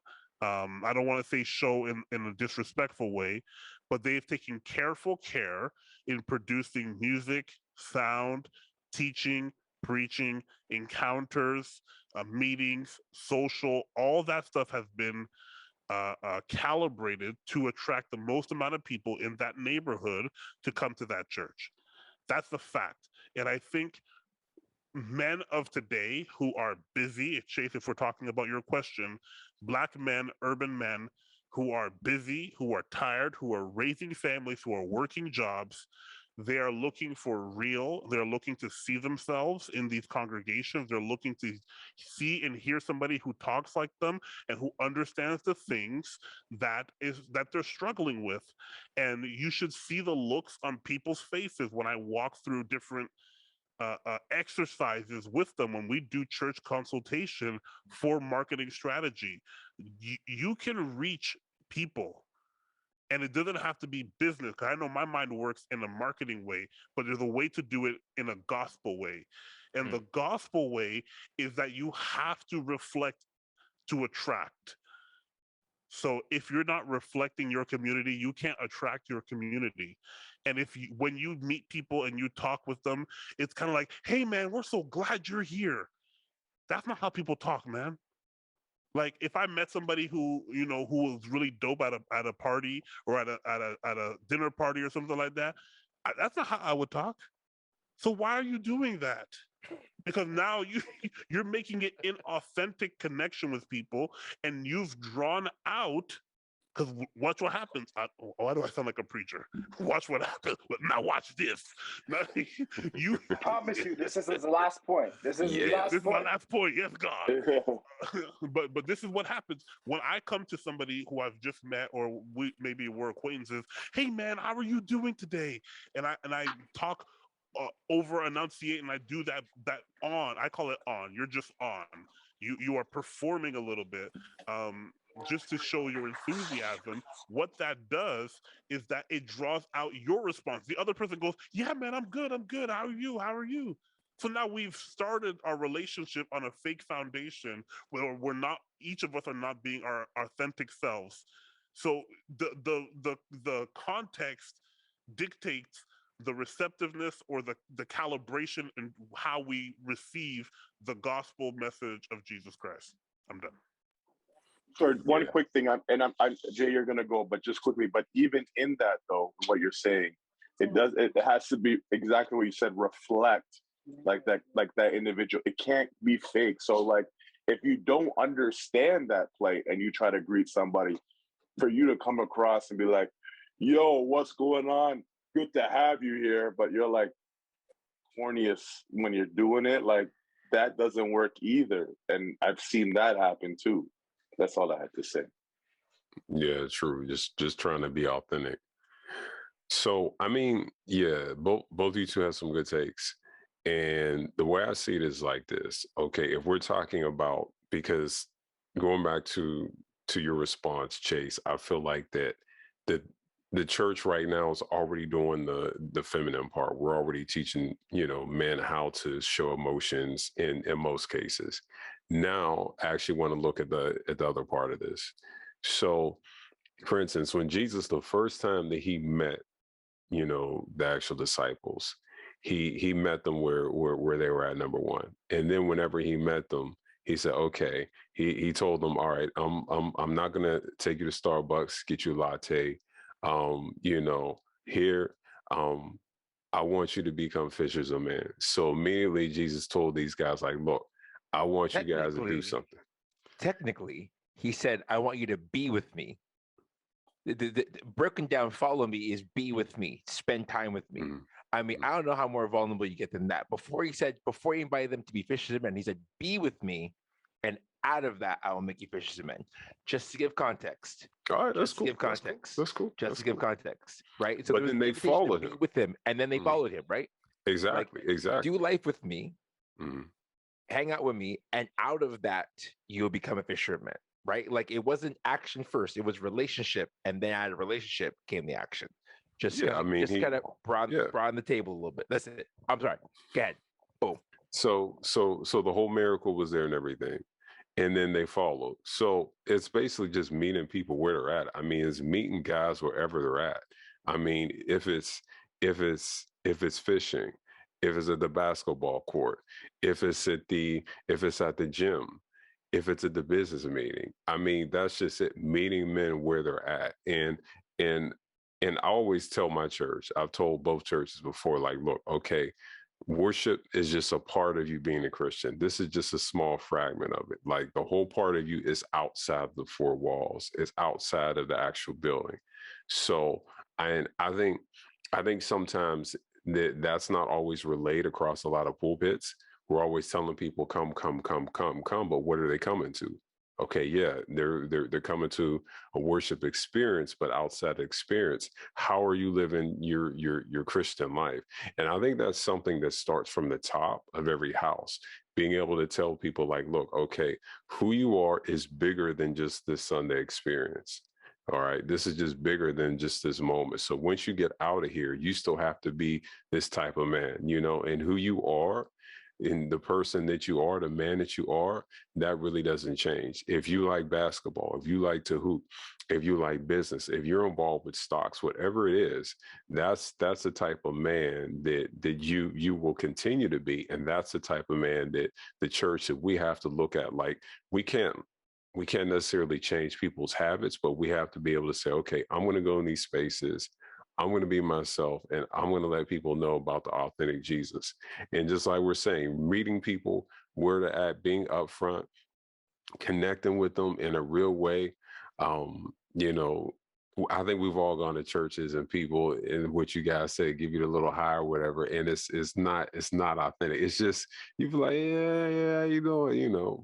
I don't want to say show in a disrespectful way, but they've taken careful care in producing music, sound, teaching, preaching, encounters, meetings, social. All that stuff has been calibrated to attract the most amount of people in that neighborhood to come to that church. That's the fact. And I think men of today who are busy, Chase, if we're talking about your question, Black men, urban men who are busy, who are tired, who are raising families, who are working jobs, they are looking for real. They're looking to see themselves in these congregations. They're looking to see and hear somebody who talks like them and who understands the things that they're struggling with. And you should see the looks on people's faces when I walk through different exercises with them when we do church consultation for marketing strategy. You can reach people, and it doesn't have to be business. Because I know my mind works in a marketing way, but there's a way to do it in a gospel way. And the gospel way is that you have to reflect to attract. So if you're not reflecting your community, you can't attract your community. And when you meet people and you talk with them, it's kind of like, hey man, we're so glad you're here. That's not how people talk, man. Like if I met somebody who was really dope at a party or at a dinner party or something like that, that's not how I would talk. So why are you doing that? Because now you're making it inauthentic connection with people, and you've drawn out. Because watch what happens. Why do I sound like a preacher? Watch what happens. Now watch this. Now, I promise you, this is his last point. This is his last this point. is my last point. Yes, God. but this is what happens when I come to somebody who I've just met or we're acquaintances. Hey man, how are you doing today? And I talk over enunciate, and I do that on. I call it on. You're just on. You are performing a little bit. Just to show your enthusiasm. What that does is that it draws out your response. The other person goes, yeah, man, I'm good. How are you? So now we've started our relationship on a fake foundation where each of us are not being our authentic selves. So the context dictates the receptiveness or the calibration and how we receive the gospel message of Jesus Christ. I'm done. So one quick thing, Jay, you're gonna go, but just quickly. But even in that, though, what you're saying, it has to be exactly what you said. Reflect like that individual. It can't be fake. So like, if you don't understand that play and you try to greet somebody, for you to come across and be like, "Yo, what's going on? Good to have you here," but you're like corniest when you're doing it, like that doesn't work either. And I've seen that happen too. That's all I had to say. Yeah, true. Just trying to be authentic. So I mean, yeah, both of you two have some good takes. And the way I see it is like this. Okay, if we're talking about, because going back to your response, Chase, I feel like that the church right now is already doing the feminine part. We're already teaching, men how to show emotions in most cases. Now I actually want to look at the other part of this. So, for instance, when Jesus, the first time that he met, the actual disciples, he met them where they were at, number one. And then whenever he met them, he said, okay, he told them, all right, I'm not gonna take you to Starbucks, get you a latte. Here, I want you to become fishers of men. So immediately Jesus told these guys, like, look, I want you guys to do something. Technically, he said, I want you to be with me. The broken down follow me is be with me, spend time with me. I mean, I don't know how more vulnerable you get than that. Before he invited them to be fishers of men, he said, be with me, and out of that I will make you fishers of men. Just to give context. All right, that's just cool. to give context. That's cool. Just to give context, right? So but then they followed him with him, and then they followed him, right? Exactly. Do life with me, hang out with me, and out of that you'll become a fisherman. Right? Like it wasn't action first, it was relationship, and then out of relationship came the action. Just kind of broaden the table a little bit. That's it. I'm sorry. Go ahead. Boom. So the whole miracle was there and everything, and then they followed. So it's basically just meeting people where they're at. I mean, it's meeting guys wherever they're at. I mean, if it's fishing, if it's at the basketball court, if it's at the gym, if it's at the business meeting. I mean, that's just it, meeting men where they're at. And I always tell my church, I've told both churches before, like, look, okay, worship is just a part of you being a Christian. This is just a small fragment of it. Like the whole part of you is outside the four walls. It's outside of the actual building. So I think sometimes that's not always relayed across a lot of pulpits. We're always telling people, come, but what are they coming to? Okay, yeah, they're coming to a worship experience, but outside the experience, how are you living your Christian life? And I think that's something that starts from the top of every house, being able to tell people like, look, okay, who you are is bigger than just this Sunday experience. All right, this is just bigger than just this moment. So once you get out of here, you still have to be this type of man, and who you are, in the person that you are, the man that you are, that really doesn't change. If you like basketball, if you like to hoop, if you like business, if you're involved with stocks, whatever it is, that's the type of man that you will continue to be. And that's the type of man that the church that we have to look at. Like we can't necessarily change people's habits, but we have to be able to say, okay, I'm going to go in these spaces. I'm going to be myself, and I'm going to let people know about the authentic Jesus. And just like we're saying, meeting people where they're at, being upfront, connecting with them in a real way. I think we've all gone to churches and people, in what you guys say, give you the little high or whatever, and it's not authentic. It's just you feel like, yeah,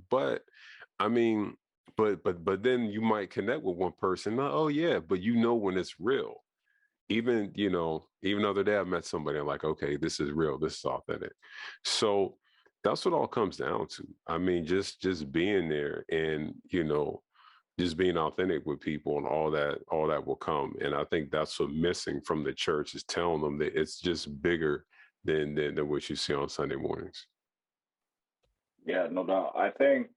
But I mean, but then you might connect with one person. Oh yeah, but when it's real. Even the other day I met somebody, I'm like, okay, this is real, this is authentic. So that's what all comes down to. I mean, just being there and just being authentic with people, and all that will come. And I think that's what missing from the church, is telling them that it's just bigger than what you see on Sunday mornings. Yeah, no doubt. I think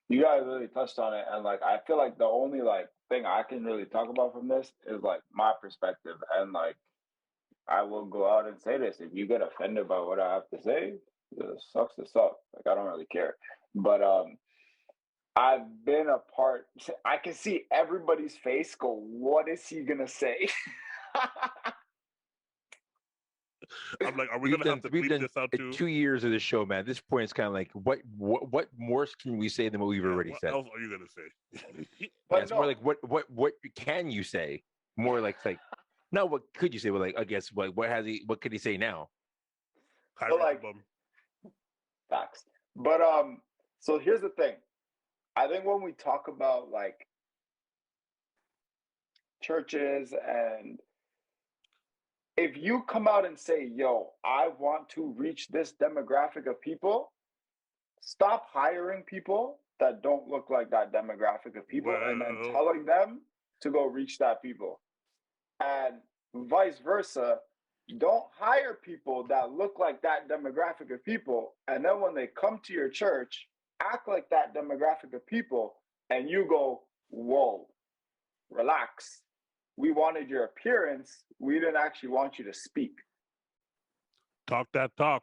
you guys really touched on it, and like I feel like the only thing I can really talk about from this is like my perspective, and like I will go out and say this: if you get offended by what I have to say, it sucks to suck. Like I don't really care. But I've been a part. I can see everybody's face go, "What is he gonna say?" I'm like, are we gonna have to bleep this out too? 2 years of the show, man. At this point, it's kind of like, what more can we say than what we've already said? What else are you gonna say? It's more like what can you say? More like no, what could you say? Well, like I guess what could he say now? Facts. But so here's the thing. I think when we talk about like churches, and if you come out and say, yo, I want to reach this demographic of people, stop hiring people that don't look like that demographic of people and then telling them to go reach that people. And vice versa, don't hire people that look like that demographic of people, and then when they come to your church, act like that demographic of people, and you go, whoa, relax. We wanted your appearance. We didn't actually want you to speak. Talk that talk.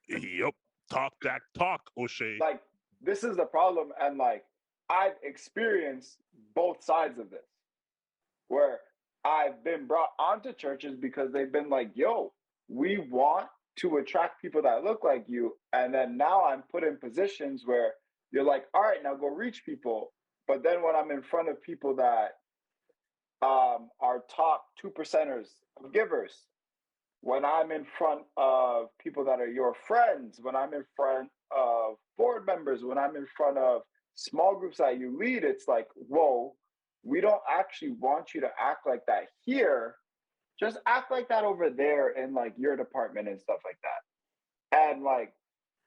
Yep. Talk that talk, O'Shea. Like, this is the problem. And like, I've experienced both sides of this, where I've been brought onto churches because they've been like, yo, we want to attract people that look like you. And then now I'm put in positions where you're like, all right, now go reach people. But then when I'm in front of people that are top 2%ers of givers, when I'm in front of people that are your friends, when I'm in front of board members, when I'm in front of small groups that you lead, it's like, whoa, we don't actually want you to act like that here. Just act like that over there in like your department and stuff like that. And like,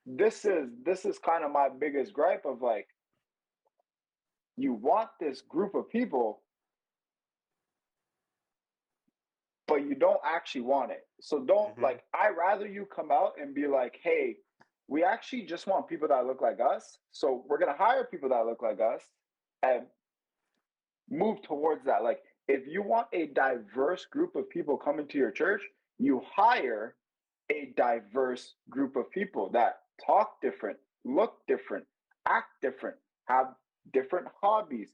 this is kind of my biggest gripe of like, you want this group of people, but you don't actually want it. So don't like, I rather you come out and be like, hey, we actually just want people that look like us. So we're going to hire people that look like us and move towards that. Like, if you want a diverse group of people coming to your church, you hire a diverse group of people that talk different, look different, act different, have different hobbies.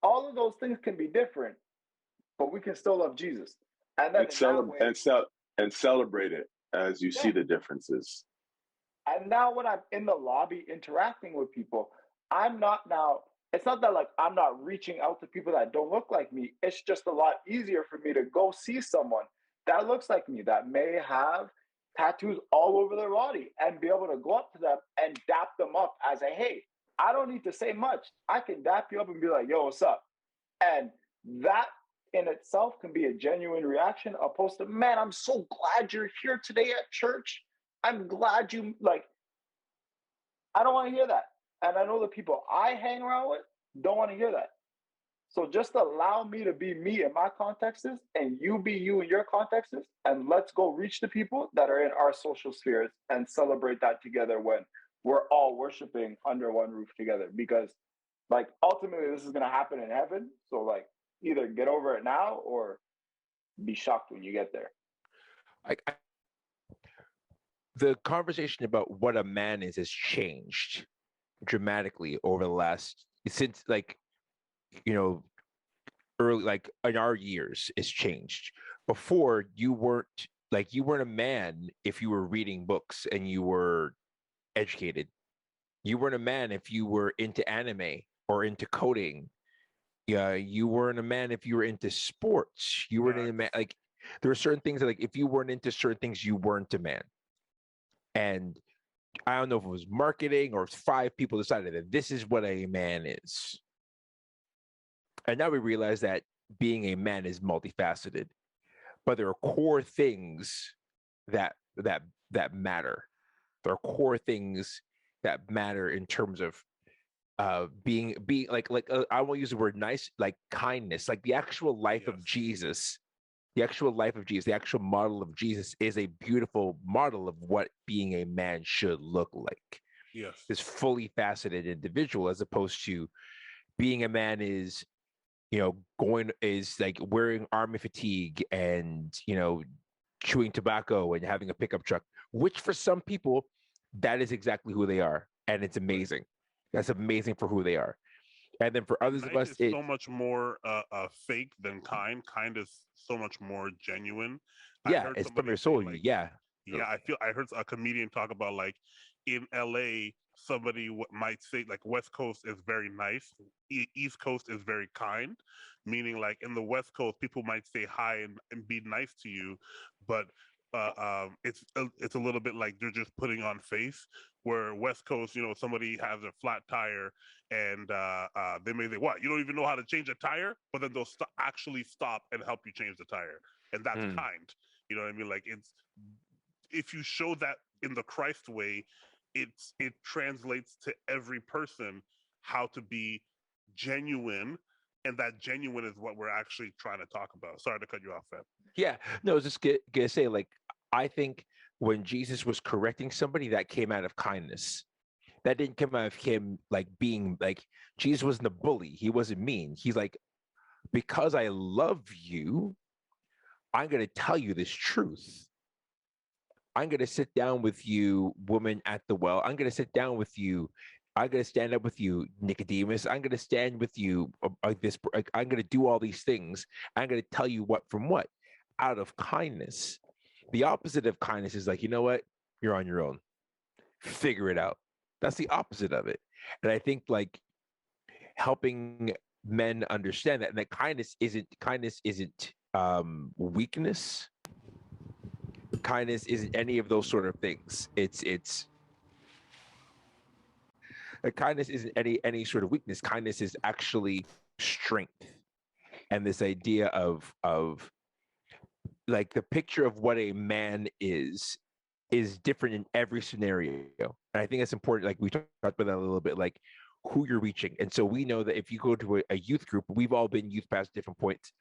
All of those things can be different, but we can still love Jesus. And then and celebrate it as you see the differences. And now when I'm in the lobby interacting with people, I'm not now, it's not that like I'm not reaching out to people that don't look like me. It's just a lot easier for me to go see someone that looks like me, that may have tattoos all over their body, and be able to go up to them and dap them up as a, hey, I don't need to say much. I can dap you up and be like, yo, what's up? And that in itself can be a genuine reaction, opposed to, man, I'm so glad you're here today at church. I'm glad you, like, I don't want to hear that. And I know the people I hang around with don't want to hear that. So just allow me to be me in my contexts, and you be you in your contexts, and let's go reach the people that are in our social spheres and celebrate that together when we're all worshiping under one roof together. Because like, ultimately this is going to happen in heaven. So like, either get over it now or be shocked when you get there. The conversation about what a man is has changed dramatically over the last, since like, you know, early, like in our years, it's changed. Before, you weren't a man if you were reading books and you were educated. You weren't a man if you were into anime or into coding. Yeah, you weren't a man if you were into sports. You weren't a man. Like, there were certain things that, like, if you weren't into certain things, you weren't a man. And I don't know if it was marketing or if 5 people decided that this is what a man is. And now we realize that being a man is multifaceted, but there are core things that matter. There are core things that matter in terms of being like I won't use the word nice, like kindness, like the actual life of Jesus. The actual life of Jesus, the actual model of Jesus is a beautiful model of what being a man should look like. Yes. This fully faceted individual, as opposed to being a man is, you know, is like wearing army fatigue and, you know, chewing tobacco and having a pickup truck, which for some people, that is exactly who they are. And it's amazing. That's amazing for who they are. And then for others of us, it's so much more fake than kind. Kind is so much more genuine. Yeah, it's from your soul. Like, yeah. I heard a comedian talk about, like, in LA, somebody might say like West Coast is very nice, East Coast is very kind, meaning like in the West Coast, people might say hi and be nice to you, but it's a little bit like they're just putting on face. Where West Coast, you know, somebody has a flat tire and they may say, "What? You don't even know how to change a tire?" But then they'll actually stop and help you change the tire, and that's kind. You know what I mean? Like, it's, if you show that in the Christ way, it translates to every person how to be genuine, and that genuine is what we're actually trying to talk about. Sorry to cut you off, Fab. Yeah, no, I was just gonna say, like, I think when Jesus was correcting somebody, that came out of kindness. that didn't come out of him like being like Jesus wasn't a bully. He wasn't mean. He's like, because I love you, I'm going to tell you this truth. I'm going to sit down with you, woman at the well. I'm going to sit down with you. I'm going to stand up with you, Nicodemus. I'm going to stand with you like this. I'm going to do all these things. I'm going to tell you what from what, out of kindness. The opposite of kindness is like, you know what? You're on your own. Figure it out. That's the opposite of it. And I think like helping men understand that, and that kindness isn't weakness. Kindness isn't any of those sort of things. It's kindness isn't any sort of weakness. Kindness is actually strength. And this idea of like the picture of what a man is different in every scenario. And I think that's important. Like we talked about that a little bit, like who you're reaching. And so we know that if you go to a youth group, we've all been youth past different points.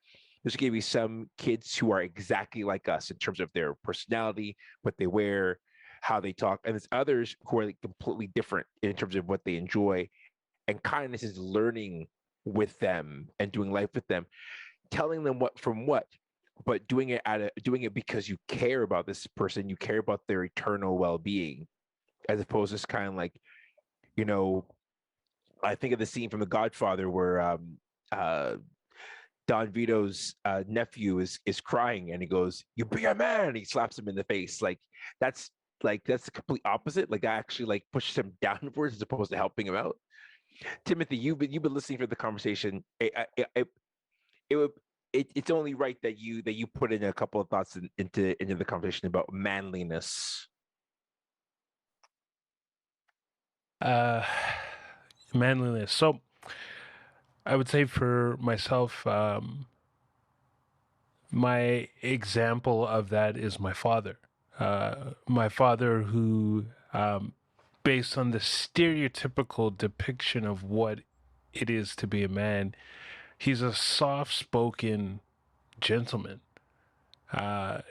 There's going to be some kids who are exactly like us in terms of their personality, what they wear, how they talk. And there's others who are like completely different in terms of what they enjoy. And kindness is learning with them and doing life with them, telling them what from what, but doing it because you care about this person, you care about their eternal well-being, as opposed to kind of like, you know, I think of the scene from The Godfather where Don Vito's nephew is crying and he goes, "You be a man!" And he slaps him in the face. That's the complete opposite. Like that actually like pushes him downwards as opposed to helping him out. Timothy, you've been listening for the conversation. It's only right that you put in a couple of thoughts into the conversation about manliness. Manliness. So I would say for myself, my example of that is my father. My father who, based on the stereotypical depiction of what it is to be a man, he's a soft-spoken gentleman.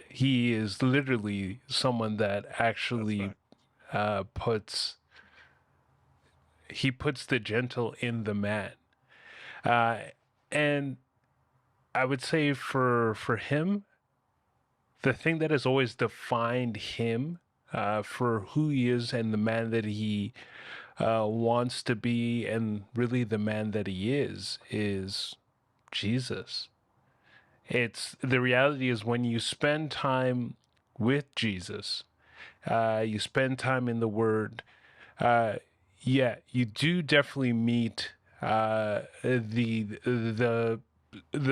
He is literally someone that actually puts the gentle in the man. And I would say for him, the thing that has always defined him for who he is and the man that he wants to be, and really the man that he is Jesus. It's the reality is when you spend time with Jesus, you spend time in the Word. Yeah, you do definitely meet the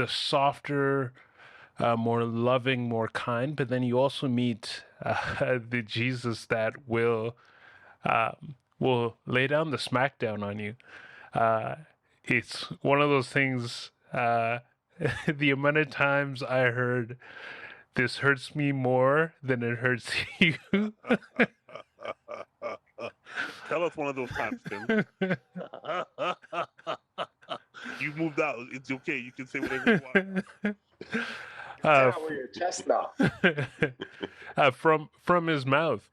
softer, more loving, more kind, but then you also meet the Jesus that will lay down the smackdown on you. It's one of those things. The amount of times I heard, "This hurts me more than it hurts you." Tell us one of those times, Tim. You moved out. It's okay. You can say whatever you want. Say that with your chest now. From his mouth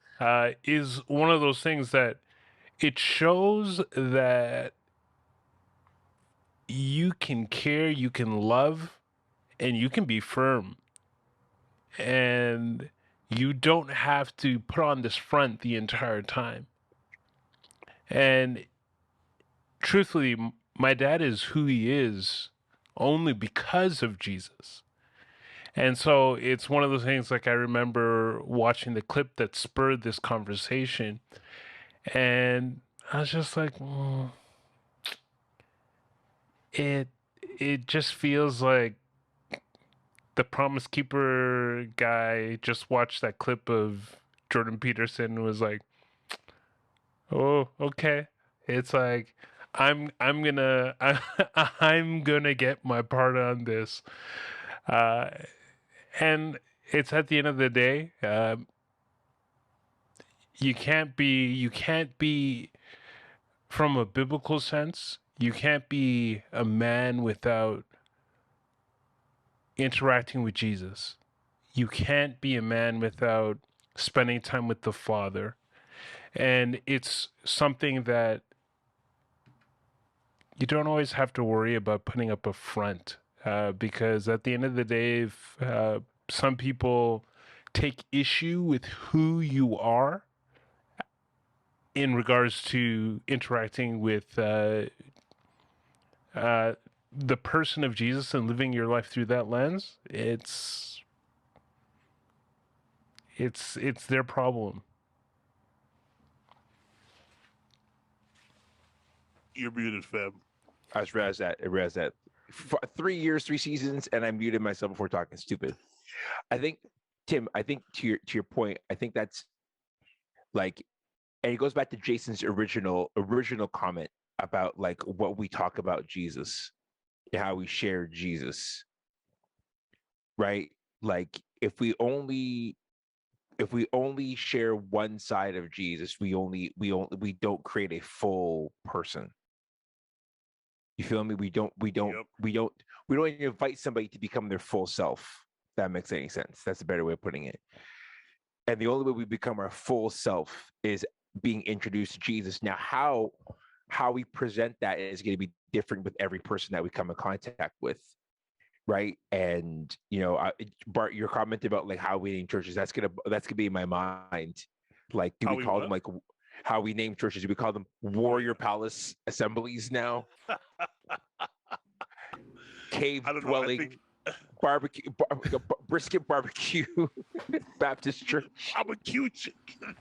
is one of those things that it shows that you can care, you can love, and you can be firm. And you don't have to put on this front the entire time. And truthfully, my dad is who he is only because of Jesus. And so it's one of those things, like I remember watching the clip that spurred this conversation, and I was just like, it just feels like the Promise Keeper guy just watched that clip of Jordan Peterson and was like, "Oh, okay." It's like I'm gonna get my part on this, and it's at the end of the day, you can't be from a biblical sense. You can't be a man without interacting with Jesus. You can't be a man without spending time with the Father. And it's something that you don't always have to worry about putting up a front, because at the end of the day, if, some people take issue with who you are in regards to interacting with the person of Jesus and living your life through that lens. It's their problem. You're muted, fam. I just realized that. I realized that. 3 years, 3 seasons, and I muted myself before talking stupid. I think, Tim. I think to your point. I think that's like, and it goes back to Jason's original comment about like what we talk about Jesus and how we share Jesus, right? Like if we only share one side of Jesus, we don't create a full person. You feel me? We don't even invite somebody to become their full self. If that makes any sense. That's a better way of putting it. And the only way we become our full self is being introduced to Jesus. Now, how we present that is going to be different with every person that we come in contact with, right? And Bart, your comment about like how we name churches, that's gonna be in my mind. Like, do we call them like how we name churches? Do we call them Warrior Palace Assemblies now? Cave dwelling, barbecue, brisket barbecue, Baptist church. Barbecue chicken.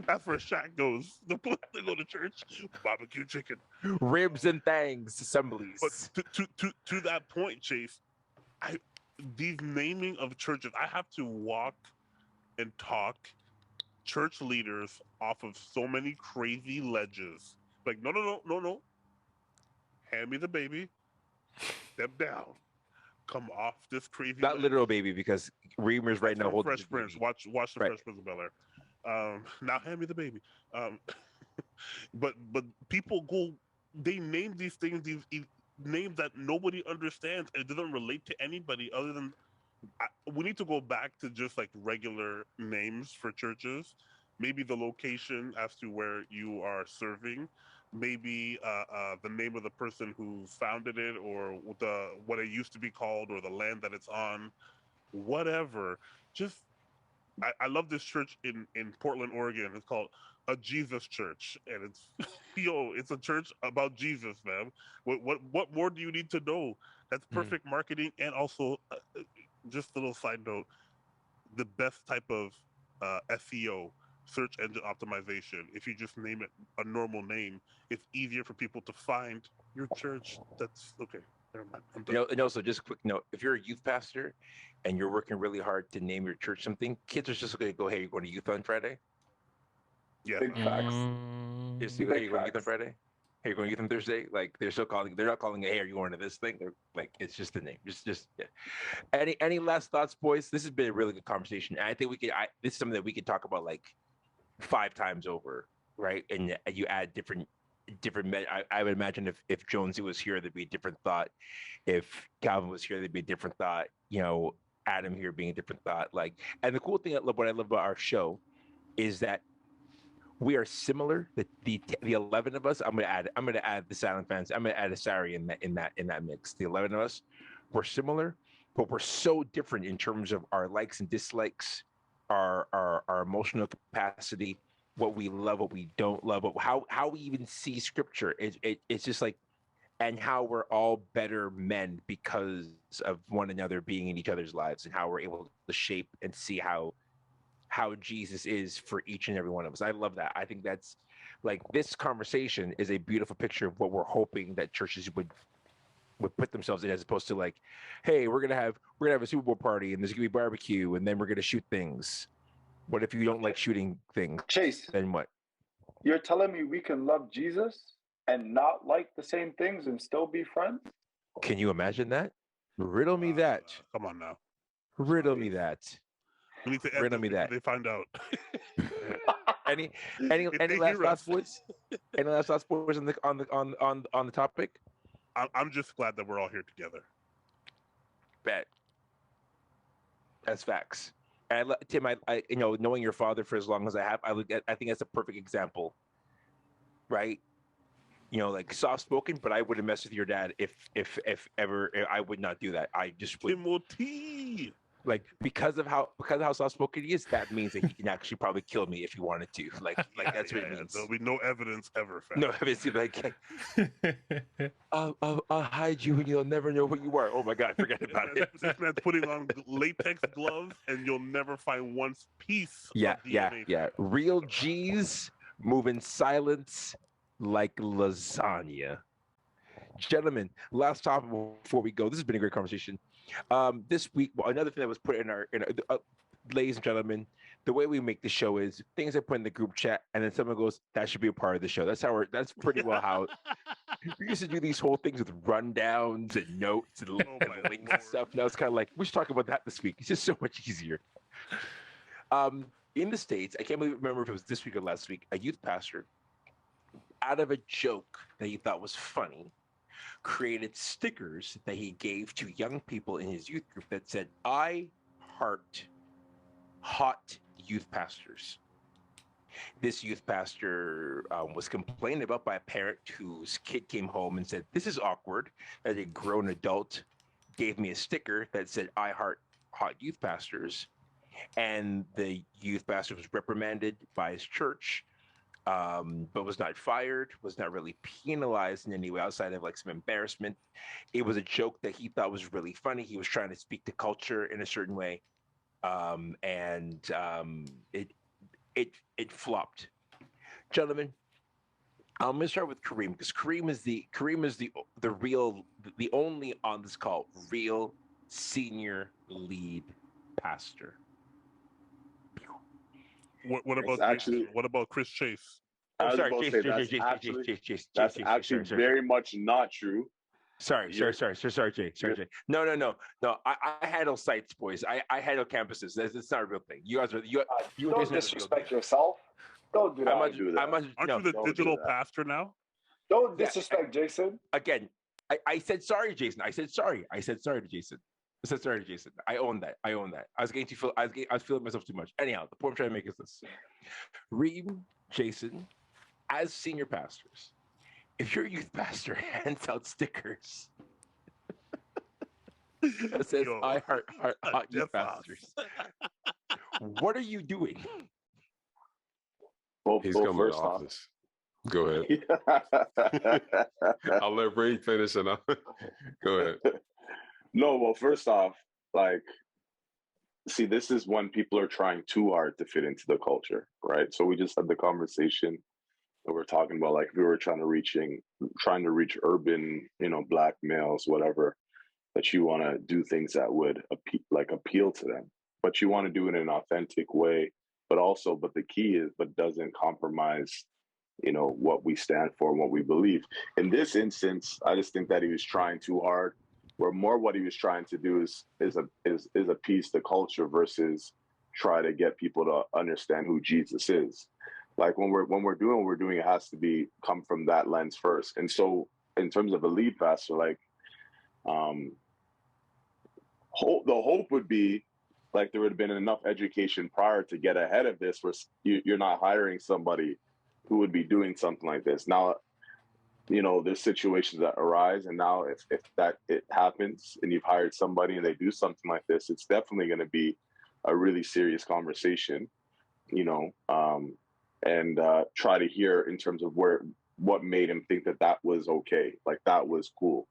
That's where Shaq goes. The place to go to church. Barbecue chicken. Ribs and Thangs Assemblies. But to that point, Chase, these naming of churches, I have to walk and talk church leaders off of so many crazy ledges. Like, no. Hand me the baby. Step down. Come off this crazy. Not literal baby, because Reamer's right now holding Fresh Prince. Watch the Fresh Prince of Bel-Air. Now hand me the baby. But people go. They name these things these names that nobody understands, and it doesn't relate to anybody other than. We need to go back to just like regular names for churches. Maybe the location as to where you are serving. Maybe the name of the person who founded it, or what it used to be called, or the land that it's on, whatever. Just I love this church in Portland, Oregon. It's called a Jesus Church, and it's it's a church about Jesus, man. What more do you need to know? That's perfect marketing, and also just a little side note: the best type of SEO. Search engine optimization. If you just name it a normal name, it's easier for people to find your church. That's okay. Never mind. I'm done. And also, just a quick note: if you're a youth pastor and you're working really hard to name your church something, kids are just going to go, "Hey, you're going to youth on Friday." Yeah. Big facts. Just go, "Hey, you're going to youth on Friday." Hey, you're going to youth on Thursday. Like they're still calling. They're not calling it, "Hey, are you going to this thing?" They're like, it's just the name. Just yeah. Any last thoughts, boys? This has been a really good conversation. And I think this is something that we could talk about like 5 times over, right? And you add different. I would imagine if Jonesy was here, there'd be a different thought. If Calvin was here, there'd be a different thought. Adam here being a different thought. Like, and the cool thing what I love about our show is that we are similar. The 11 of us. I'm gonna add the silent fans. I'm gonna add Asari in that mix. The 11 of us, we're similar, but we're so different in terms of our likes and dislikes, our emotional capacity, what we love, what we don't love, how we even see scripture. It's just like, and how we're all better men because of one another being in each other's lives, and how we're able to shape and see how Jesus is for each and every one of us. I love that. I think that's like, this conversation is a beautiful picture of what we're hoping that churches would put themselves in, as opposed to like, hey, we're gonna have a Super Bowl party and there's gonna be barbecue and then we're gonna shoot things. What if you don't like shooting things? Chase, Then what? you're telling me we can love Jesus and not like the same things and still be friends? Can you imagine that? Riddle me that. Come on now. Riddle me that. We need to end Riddle this me before that. they find out. Any they last hear thoughts, us. boys? Any last thoughts, boys, on the topic? I'm just glad that we're all here together. Bet. That's facts. And Tim, I knowing your father for as long as I have, I think that's a perfect example, right? Like soft spoken, but I wouldn't mess with your dad if ever. I would not do that. I just would. Timothy. Like because of how soft spoken he is, that means that he can actually probably kill me if he wanted to. Like that's what it means. There'll be no evidence ever found. No evidence. Like, I'll hide you and you'll never know who you are. Oh my God, forget about it. This man's putting on latex gloves, and you'll never find one piece. Yeah, of DNA yeah. Real G's move in silence like lasagna. Gentlemen, last topic before we go. This has been a great conversation. This week, another thing that was put in our ladies and gentlemen, the way we make the show is things I put in the group chat, and then someone goes, "That should be a part of the show." That's pretty well how we used to do these whole things with rundowns and notes and links and stuff. Now it's kind of like we should talk about that this week. It's just so much easier. In the States, I can't remember if it was this week or last week, a youth pastor, out of a joke that he thought was funny, created stickers that he gave to young people in his youth group that said, "I heart hot youth pastors." This youth pastor was complained about by a parent whose kid came home and said, "This is awkward that a grown adult gave me a sticker that said, 'I heart hot youth pastors.'" And the youth pastor was reprimanded by his church, but was not fired, was not really penalized in any way outside of like some embarrassment. It was a joke that he thought was really funny. He was trying to speak to culture in a certain way, and it flopped. Gentlemen, I'm going to start with Kareem because Kareem is the only on this call real senior lead pastor. What about actually, what about Chris Chase? Oh, sorry, Chase. That's actually very much not true. Sorry, Jay. No. I handle sites, boys. I handle campuses. It's not a real thing. You guys are you don't disrespect yourself. Don't do that. Aren't you the digital pastor now? Don't disrespect Jason. Again, I said sorry, Jason. I said sorry to Jason. I own that. I was feeling myself too much. Anyhow, the point I'm trying to make is this: Reem, Jason, as senior pastors, if your youth pastor hands out stickers that says "I heart hot youth pastors," what are you doing? He's coming to office. Go ahead. I'll let Ray finish and go ahead. No, well, first off, like, see, this is when people are trying too hard to fit into the culture, right? So we just had the conversation that we're talking about, like, we were trying to reach urban, Black males, whatever, that you want to do things that would appeal to them, but you want to do it in an authentic way, but the key is, but doesn't compromise, what we stand for and what we believe. In this instance, I just think that he was trying too hard. Where more what he was trying to do is appease the culture versus try to get people to understand who Jesus is. Like when we're doing what we're doing, it has to come from that lens first. And so, in terms of a lead pastor, like, the hope would be like there would have been enough education prior to get ahead of this, where you're not hiring somebody who would be doing something like this. Now, there's situations that arise, and now if it happens and you've hired somebody and they do something like this, it's definitely going to be a really serious conversation, and try to hear in terms of what made him think that was okay, like that was cool.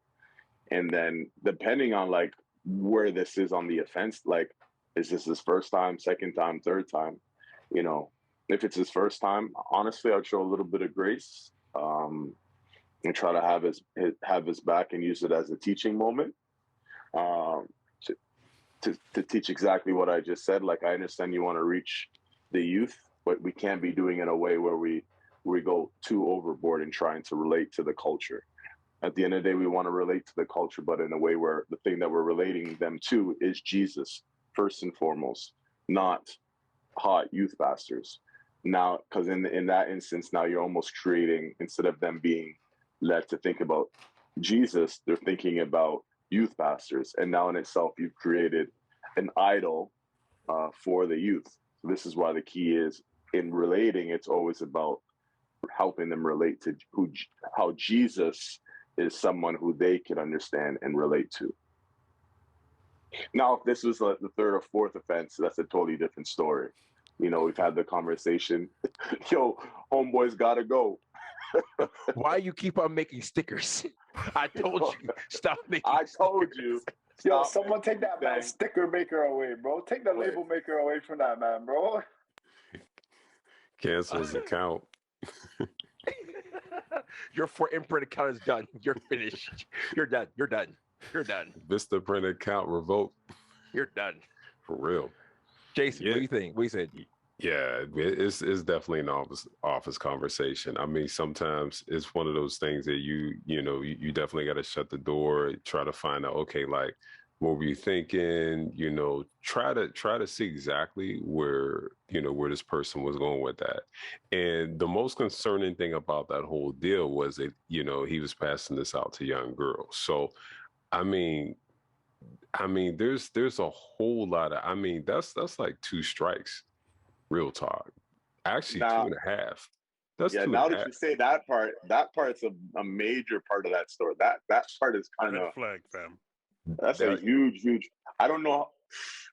And then depending on like where this is on the offense, like, is this his first time, second time, third time? If it's his first time, honestly, I'd show a little bit of grace. And try to have his back and use it as a teaching moment, to teach exactly what I just said. Like, I understand you want to reach the youth, but we can't be doing it in a way where we go too overboard in trying to relate to the culture. At the end of the day, we want to relate to the culture, but in a way where the thing that we're relating them to is Jesus first and foremost, not hot youth pastors. Now, because in that instance, now you're almost creating, instead of them being led to think about Jesus, they're thinking about youth pastors. And now in itself, you've created an idol for the youth. So this is why the key is in relating. It's always about helping them relate to how Jesus is someone who they can understand and relate to. Now, if this was the third or fourth offense, that's a totally different story. You know, we've had the conversation. Yo, homeboys gotta go. Why you keep on making stickers? I told you, stop making I told stickers. you. Yo, Stop someone take that man saying- sticker maker away, bro. Take the label maker away from that man, bro. Cancel his account. Your for imprint account is done. You're finished. You're done. You're done. You're done. Vista print account revoked. You're done. For real. Jason, Yeah. what do you think? What do you say? Yeah, it's definitely an office conversation. I mean, sometimes it's one of those things that you definitely got to shut the door, try to find out, okay, like, what were you thinking? You know, try to see exactly where this person was going with that. And the most concerning thing about that whole deal was that, he was passing this out to young girls. So, I mean, there's a whole lot of, that's like 2 strikes. Real talk. Actually, Now- 2.5. That's Yeah, 2.5. now that you say that part's a major part of that story. That part is kind Red of flag, fam. that's a huge. I don't know.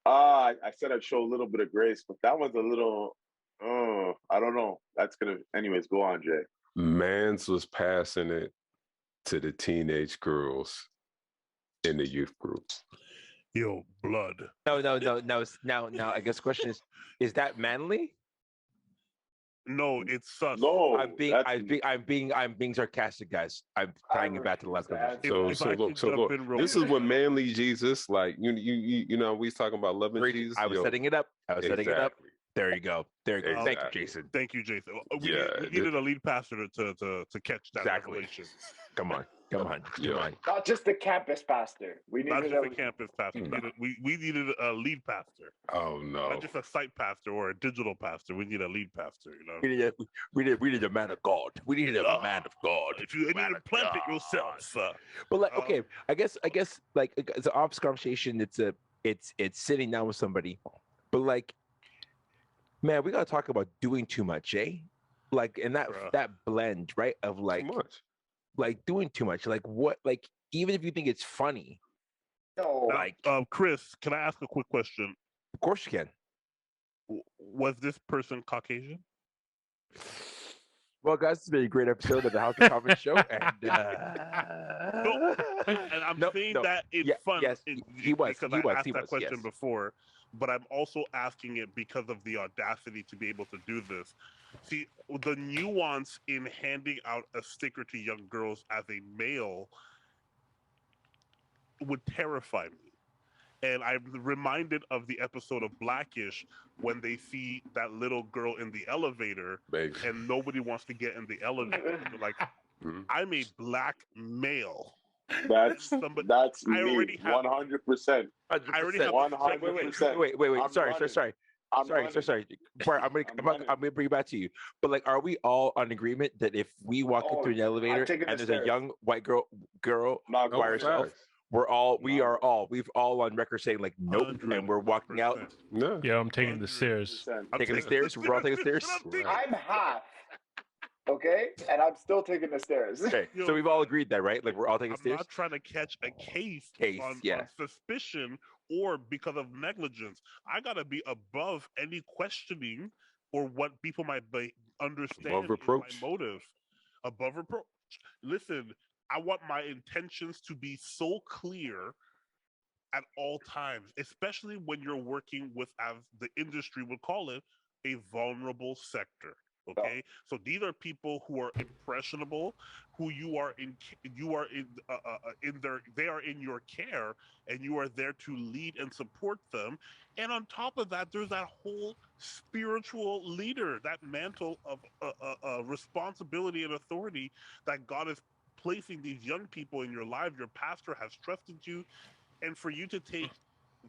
I said I'd show a little bit of grace, but that one's a little. I don't know. That's gonna. Anyways, go on, Jay. Mans was passing it to the teenage girls in the youth group. Yo, blood. No. Now, I guess the question is that manly? No, it's sus. No, I'm being sarcastic, guys. I'm tying it back to the last conversation. If So I look, could jump in real this is quick. what manly Jesus, like you know, we was talking about loving Jesus. I was setting it up. Setting it up. Exactly. There you go. There you go. Thank you, Exactly. Jason. Thank you, Jason. We Yeah, needed a lead pastor to catch that Exactly. revelation. Come on. Yeah. Not just the campus pastor. We Not needed just a campus pastor. We needed a lead pastor. Oh no. Not just a site pastor or a digital pastor. We need a lead pastor, you know. We need a man of God. We need a man of God. If you Man didn't of plant it God. yourself, sir. But like, okay, I guess like it's an ops conversation. It's sitting down with somebody, but like, man, we gotta talk about doing too much, eh? Like, and Bruh. that blend, right? Of like, Too much. like doing too much. Like what? Like even if you think it's funny, No, Now, like, Chris, can I ask a quick question? of course you can. Was this person Caucasian? Well, guys, this has been a great episode of the House of Common Show, and No, and I'm No, saying no. that it's Yeah, fun. yes, he was, because he I was, asked he that was, question yes. before, but I'm also asking it because of the audacity to be able to do this. See, the nuance in handing out a sticker to young girls as a male would terrify me. And I'm reminded of the episode of Blackish when they see that little girl in the elevator Baby. and nobody wants to get in the elevator. They're like, Mhm. I'm a black male. that's Somebody- that's I me. already have- 100%. I already have 100%. Wait. I'm Sorry. running. Sorry. Bart, I'm gonna bring it back to you. But like, are we all on agreement that if we walk Oh, into an I'm elevator taking and the there's a stairs. young white girl Not by going herself, facts. we've all on record saying like nope, and we're walking out, 100%. No. Yeah, I'm taking the stairs. 100%. I'm taking the stairs. We're all taking the stairs. I'm taking- Right. I'm half. Okay, and I'm still taking the stairs. Okay, Yo, so we've all agreed that, right? Like we're all taking I'm stairs. not trying to catch a case, on Yeah. suspicion or because of negligence. I gotta be above any questioning or what people might understand Above is reproach. my motive. Above reproach. Listen, I want my intentions to be so clear at all times, especially when you're working with, as the industry would call it, a vulnerable sector. Okay, so these are people who are impressionable, who you are in they are in your care, and you are there to lead and support them. And on top of that, there's that whole spiritual leader, that mantle of responsibility and authority that God is placing these young people in your life. Your pastor has trusted you, and for you to take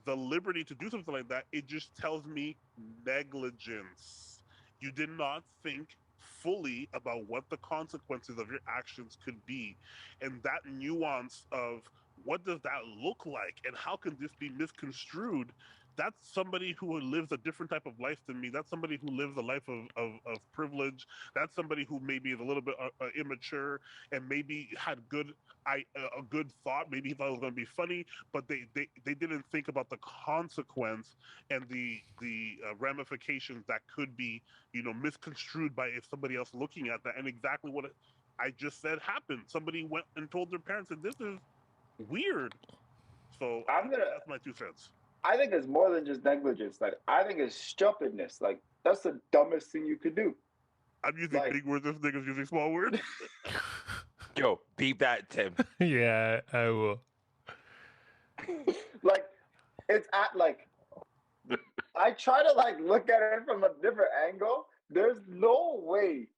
the liberty to do something like that, it just tells me negligence. You did not think fully about what the consequences of your actions could be. And that nuance of what does that look like and how can this be misconstrued that's somebody who lives a different type of life than me. That's somebody who lives a life of privilege. That's somebody who maybe is a little bit immature and maybe had a good thought. Maybe he thought it was going to be funny, but they didn't think about the consequence and the ramifications that could be, misconstrued by if somebody else looking at that. And exactly what I just said happened. Somebody went and told their parents that this is weird. So that's my 2 cents. I think it's more than just negligence. Like, I think it's stupidness. Like, that's the dumbest thing you could do. I'm using big words. This nigga's using small words. Yo, beep that, Tim. Yeah, I will. Like, it's I try to look at it from a different angle. There's no way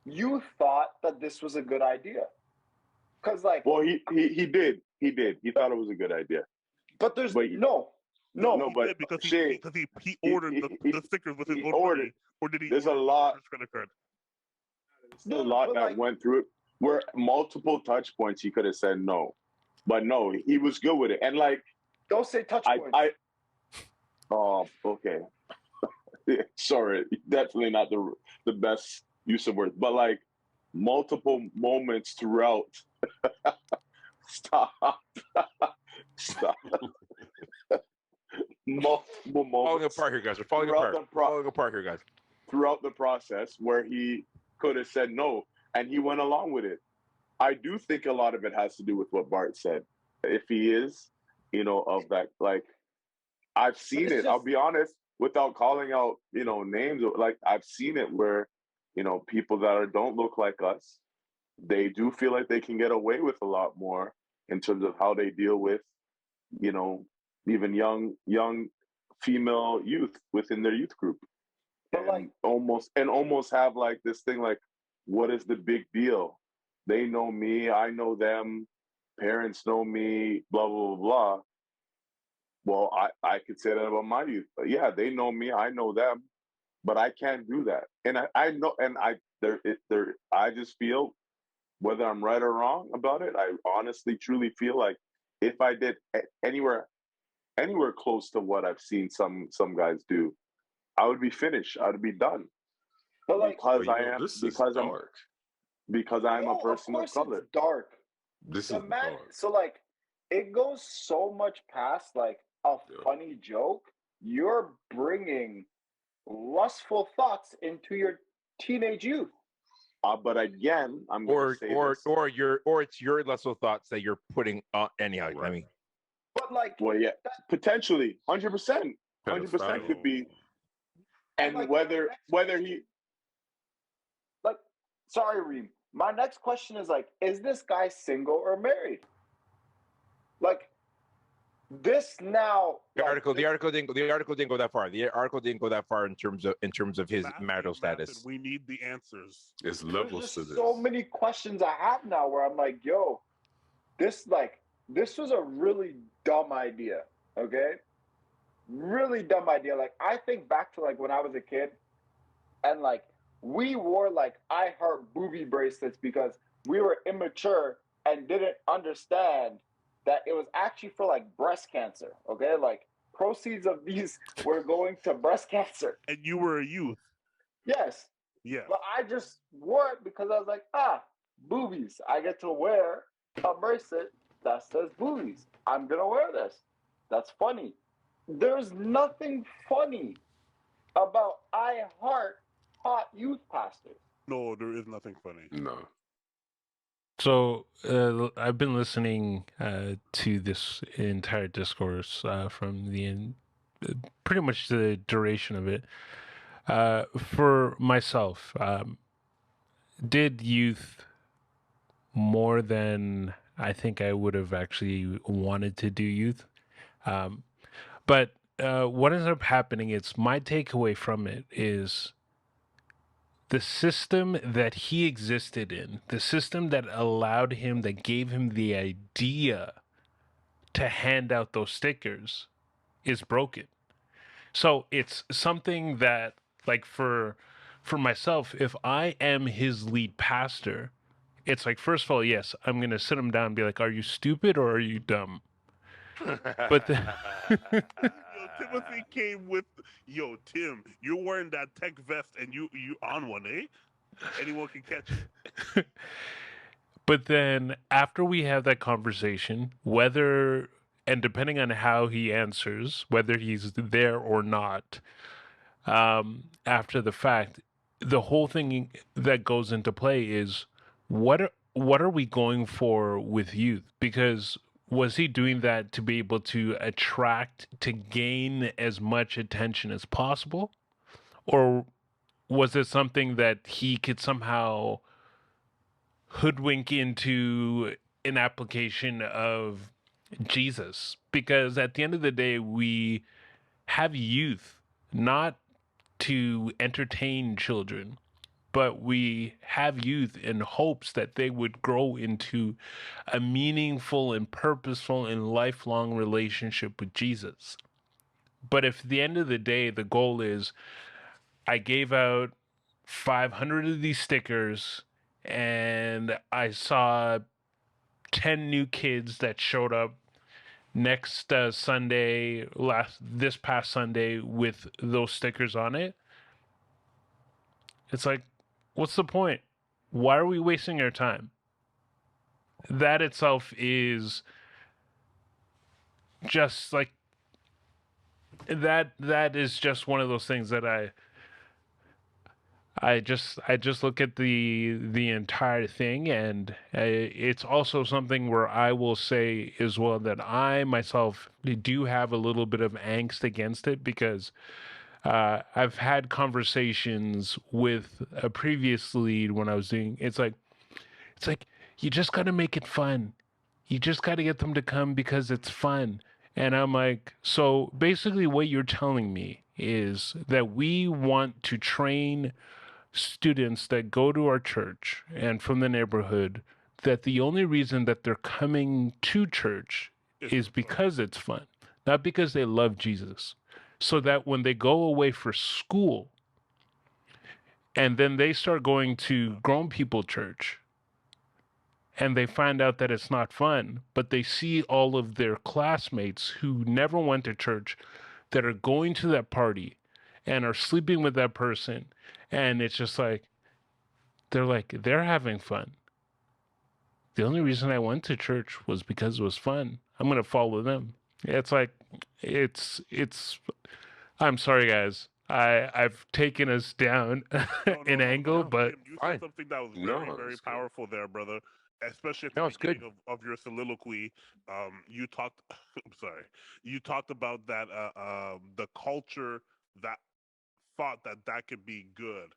you thought that this was a good idea. Cause well, he did. He thought it was a good idea. But there's but no, but because he ordered the stickers with his own money, or did he? There's a lot. Credit card. There's a lot that went through it. Where multiple touch points, he could have said no, but no, he was good with it. And don't say touch points. Oh, okay. Sorry, definitely not the best use of words, but multiple moments throughout. Stop. Multiple moments. Falling apart here, guys. We're falling apart here, guys. Throughout the process where he could have said no, and he went along with it. I do think a lot of it has to do with what Bart said. If he is, of that, I've seen it. I'll be honest, without calling out, names. I've seen it where, people that don't look like us, they do feel like they can get away with a lot more in terms of how they deal with, even young female youth within their youth group. But almost have this thing what is the big deal? They know me, I know them, parents know me, blah blah blah blah. Well, I could say that about my youth. But yeah, they know me, I know them, but I can't do that. And I know, and I just feel, whether I'm right or wrong about it, I honestly truly feel like if I did anywhere close to what I've seen some guys do, I would be finished. I would be done. But because I'm a person of color. It's dark. This is dark. So it goes so much past a funny joke. You're bringing lustful thoughts into your teenage youth. But again, I'm going to say it's your lustful thoughts that you're putting on anyhow. Right. I mean, but well, yeah, potentially, 100%, 100% could be, and whether he, sorry, Reem. My next question is this guy single or married? This now. The article didn't go that far. The article didn't go that far in terms of his marital status. We need the answers. There's levels to this. So many questions I have now where I'm like, yo, this was a really dumb idea. Okay, really dumb idea. I think back to when I was a kid, and we wore I Heart Boobie bracelets because we were immature and didn't understand that it was actually for breast cancer. Okay, proceeds of these were going to breast cancer. And you were a youth. Yes. Yeah. But I just wore it because I was like, boobies. I get to wear a bracelet that says boobies. I'm gonna wear this. That's funny. There's nothing funny about I Heart Hot Youth Pastors. No, there is nothing funny. No. So I've been listening to this entire discourse from pretty much the duration of it. For myself, did youth more than I think I would have actually wanted to do youth. But what ends up happening is my takeaway from it is the system that he existed in, the system that allowed him, that gave him the idea to hand out those stickers is broken. So it's something that, like, for myself, if I am his lead pastor, it's like, first of all, yes, I'm going to sit him down and be like, are you stupid or are you dumb? But then, Yo, Timothy came with, yo, Tim, you're wearing that tech vest and you on one, eh? Anyone can catch it. but then after we have that conversation, whether and depending on how he answers, whether he's there or not, after the fact, the whole thing that goes into play is what are we going for with youth? Because was he doing that to be able to attract, to gain as much attention as possible, or was it something that he could somehow hoodwink into an application of Jesus? Because at the end of the day, we have youth not to entertain children, but we have youth in hopes that they would grow into a meaningful and purposeful and lifelong relationship with Jesus. But if at the end of the day, the goal is I gave out 500 of these stickers and I saw 10 new kids that showed up next Sunday, this past Sunday, with those stickers on it, it's like, what's the point? Why are we wasting our time? That itself is just like that is just one of those things that I just look at the entire thing, and it's also something where I will say as well that I myself do have a little bit of angst against it, because I've had conversations with a previous lead when I was doing. It's like you just got to make it fun. You just got to get them to come because it's fun. And I'm like, so basically, what you're telling me is that we want to train students that go to our church and from the neighborhood, that the only reason that they're coming to church is because it's fun, not because they love Jesus. So that when they go away for school and then they start going to grown people church and they find out that it's not fun, but they see all of their classmates who never went to church that are going to that party and are sleeping with that person, and it's just like they're having fun. The only reason I went to church was because it was fun. I'm going to follow them. It's like it's I'm sorry guys. I've taken us down an angle, but Tim, you Fine. said something that was No, very, very it's good. powerful there, brother. Especially at the No, it's good. beginning of your soliloquy, you talked. I'm sorry, you talked about that the culture that thought that that could be good,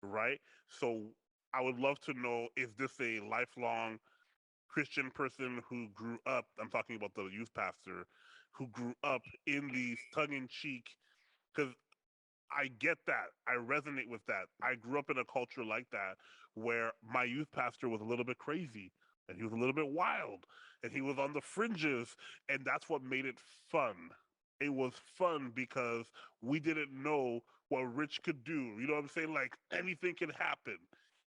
right? So I would love to know, is this a lifelong Christian person who grew up? I'm talking about the youth pastor who grew up in these tongue in cheek, because I get that. I resonate with that. I grew up in a culture like that where my youth pastor was a little bit crazy and he was a little bit wild and he was on the fringes, and that's what made it fun. It was fun because we didn't know what Rich could do. You know what I'm saying? Like anything can happen.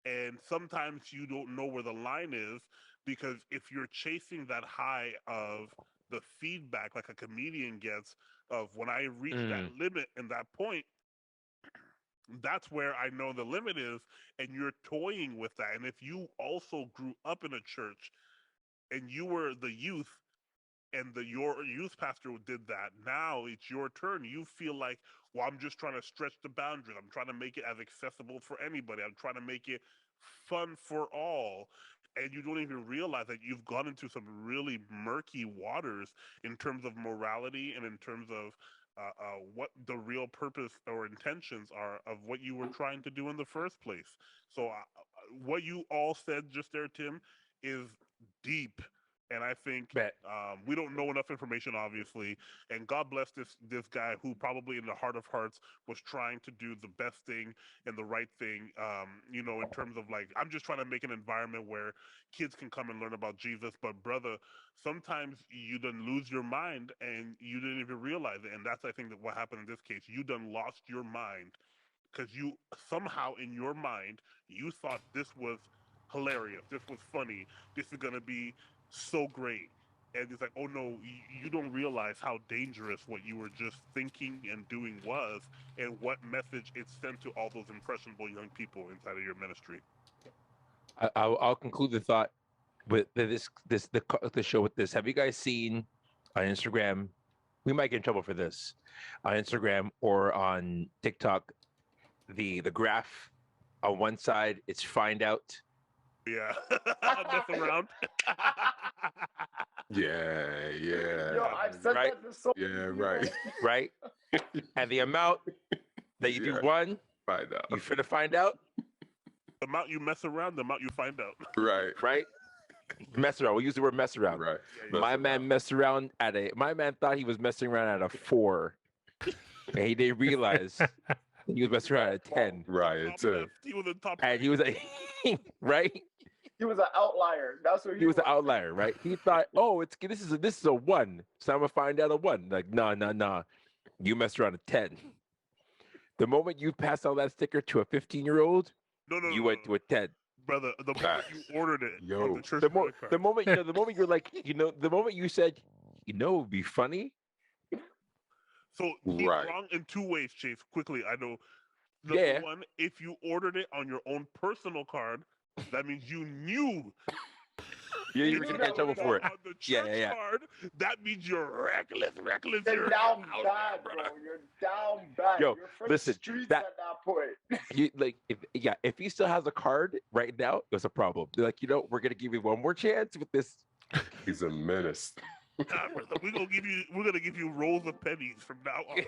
And sometimes you don't know where the line is, because if you're chasing that high of the feedback like a comedian gets of when I reach that limit and that point, that's where I know the limit is, and you're toying with that. And if you also grew up in a church and you were the youth and your youth pastor did that, now it's your turn. You feel like, well, I'm just trying to stretch the boundaries. I'm trying to make it as accessible for anybody. I'm trying to make it fun for all. And you don't even realize that you've gone into some really murky waters in terms of morality and in terms of what the real purpose or intentions are of what you were trying to do in the first place. So, what you all said just there, Tim, is deep. And I think Bet. we don't know enough information, obviously. And God bless this guy who probably in the heart of hearts was trying to do the best thing and the right thing. In terms of like, I'm just trying to make an environment where kids can come and learn about Jesus. But brother, sometimes you done lose your mind and you didn't even realize it. And that's, I think, that what happened in this case. You done lost your mind because you somehow in your mind you thought this was hilarious, this was funny, this is gonna be so great. And he's like, oh no, you don't realize how dangerous what you were just thinking and doing was, and what message it sent to all those impressionable young people inside of your ministry. I'll conclude the thought with the show with this. Have you guys seen on Instagram? We might get in trouble for this on Instagram or on TikTok. The graph on one side, it's find out. Yeah, mess around. Yeah, yeah. Yo, I've said Right. that to so Yeah, many right. people. Right? And the amount that you Yeah. do one, Find out. you finna find out, The amount you mess around, the amount you find out. Right. right? Mess around. We'll use the word mess around. Right. My man messed around my man thought he was messing around at a 4. And he didn't realize he was messing around at a 10. Right. Top It's a left, he was in top. And he was like, right? He was an outlier. That's what He was an outlier, right? He thought, oh, this is a 1. So I'm gonna find out a 1. Like, nah. You messed around a 10. The moment you pass out that sticker to a 15-year-old, No, you went to a 10. brother. The moment you ordered it Yo. on the church The credit card. moment you're like, the moment you said, it would be funny. So he's Right. wrong in 2 ways, Chase. Quickly, I know. Yeah. Number one, if you ordered it on your own personal card, that means you knew. You You were knew gonna get in that trouble was for it. On the church Yeah. card, that means you're reckless. You're You're down out bad, there, bro. You're down bad. Yo, You're from listen, the streets that- at that point. You like if he still has a card right now, it's a problem. They're like, we're gonna give you one more chance with this. he's a menace. Nah, brother, we're gonna give you rolls of pennies from now on.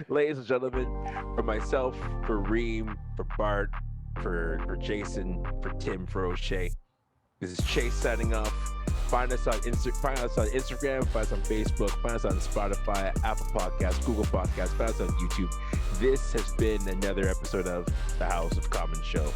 Ladies and gentlemen, for myself, for Reem, for Bart, for Jason, for Tim, for O'Shea, this is Chase signing off. Find us on Instagram, find us on Facebook, find us on Spotify, Apple Podcasts, Google Podcasts, find us on YouTube. This has been another episode of The House of Common Show.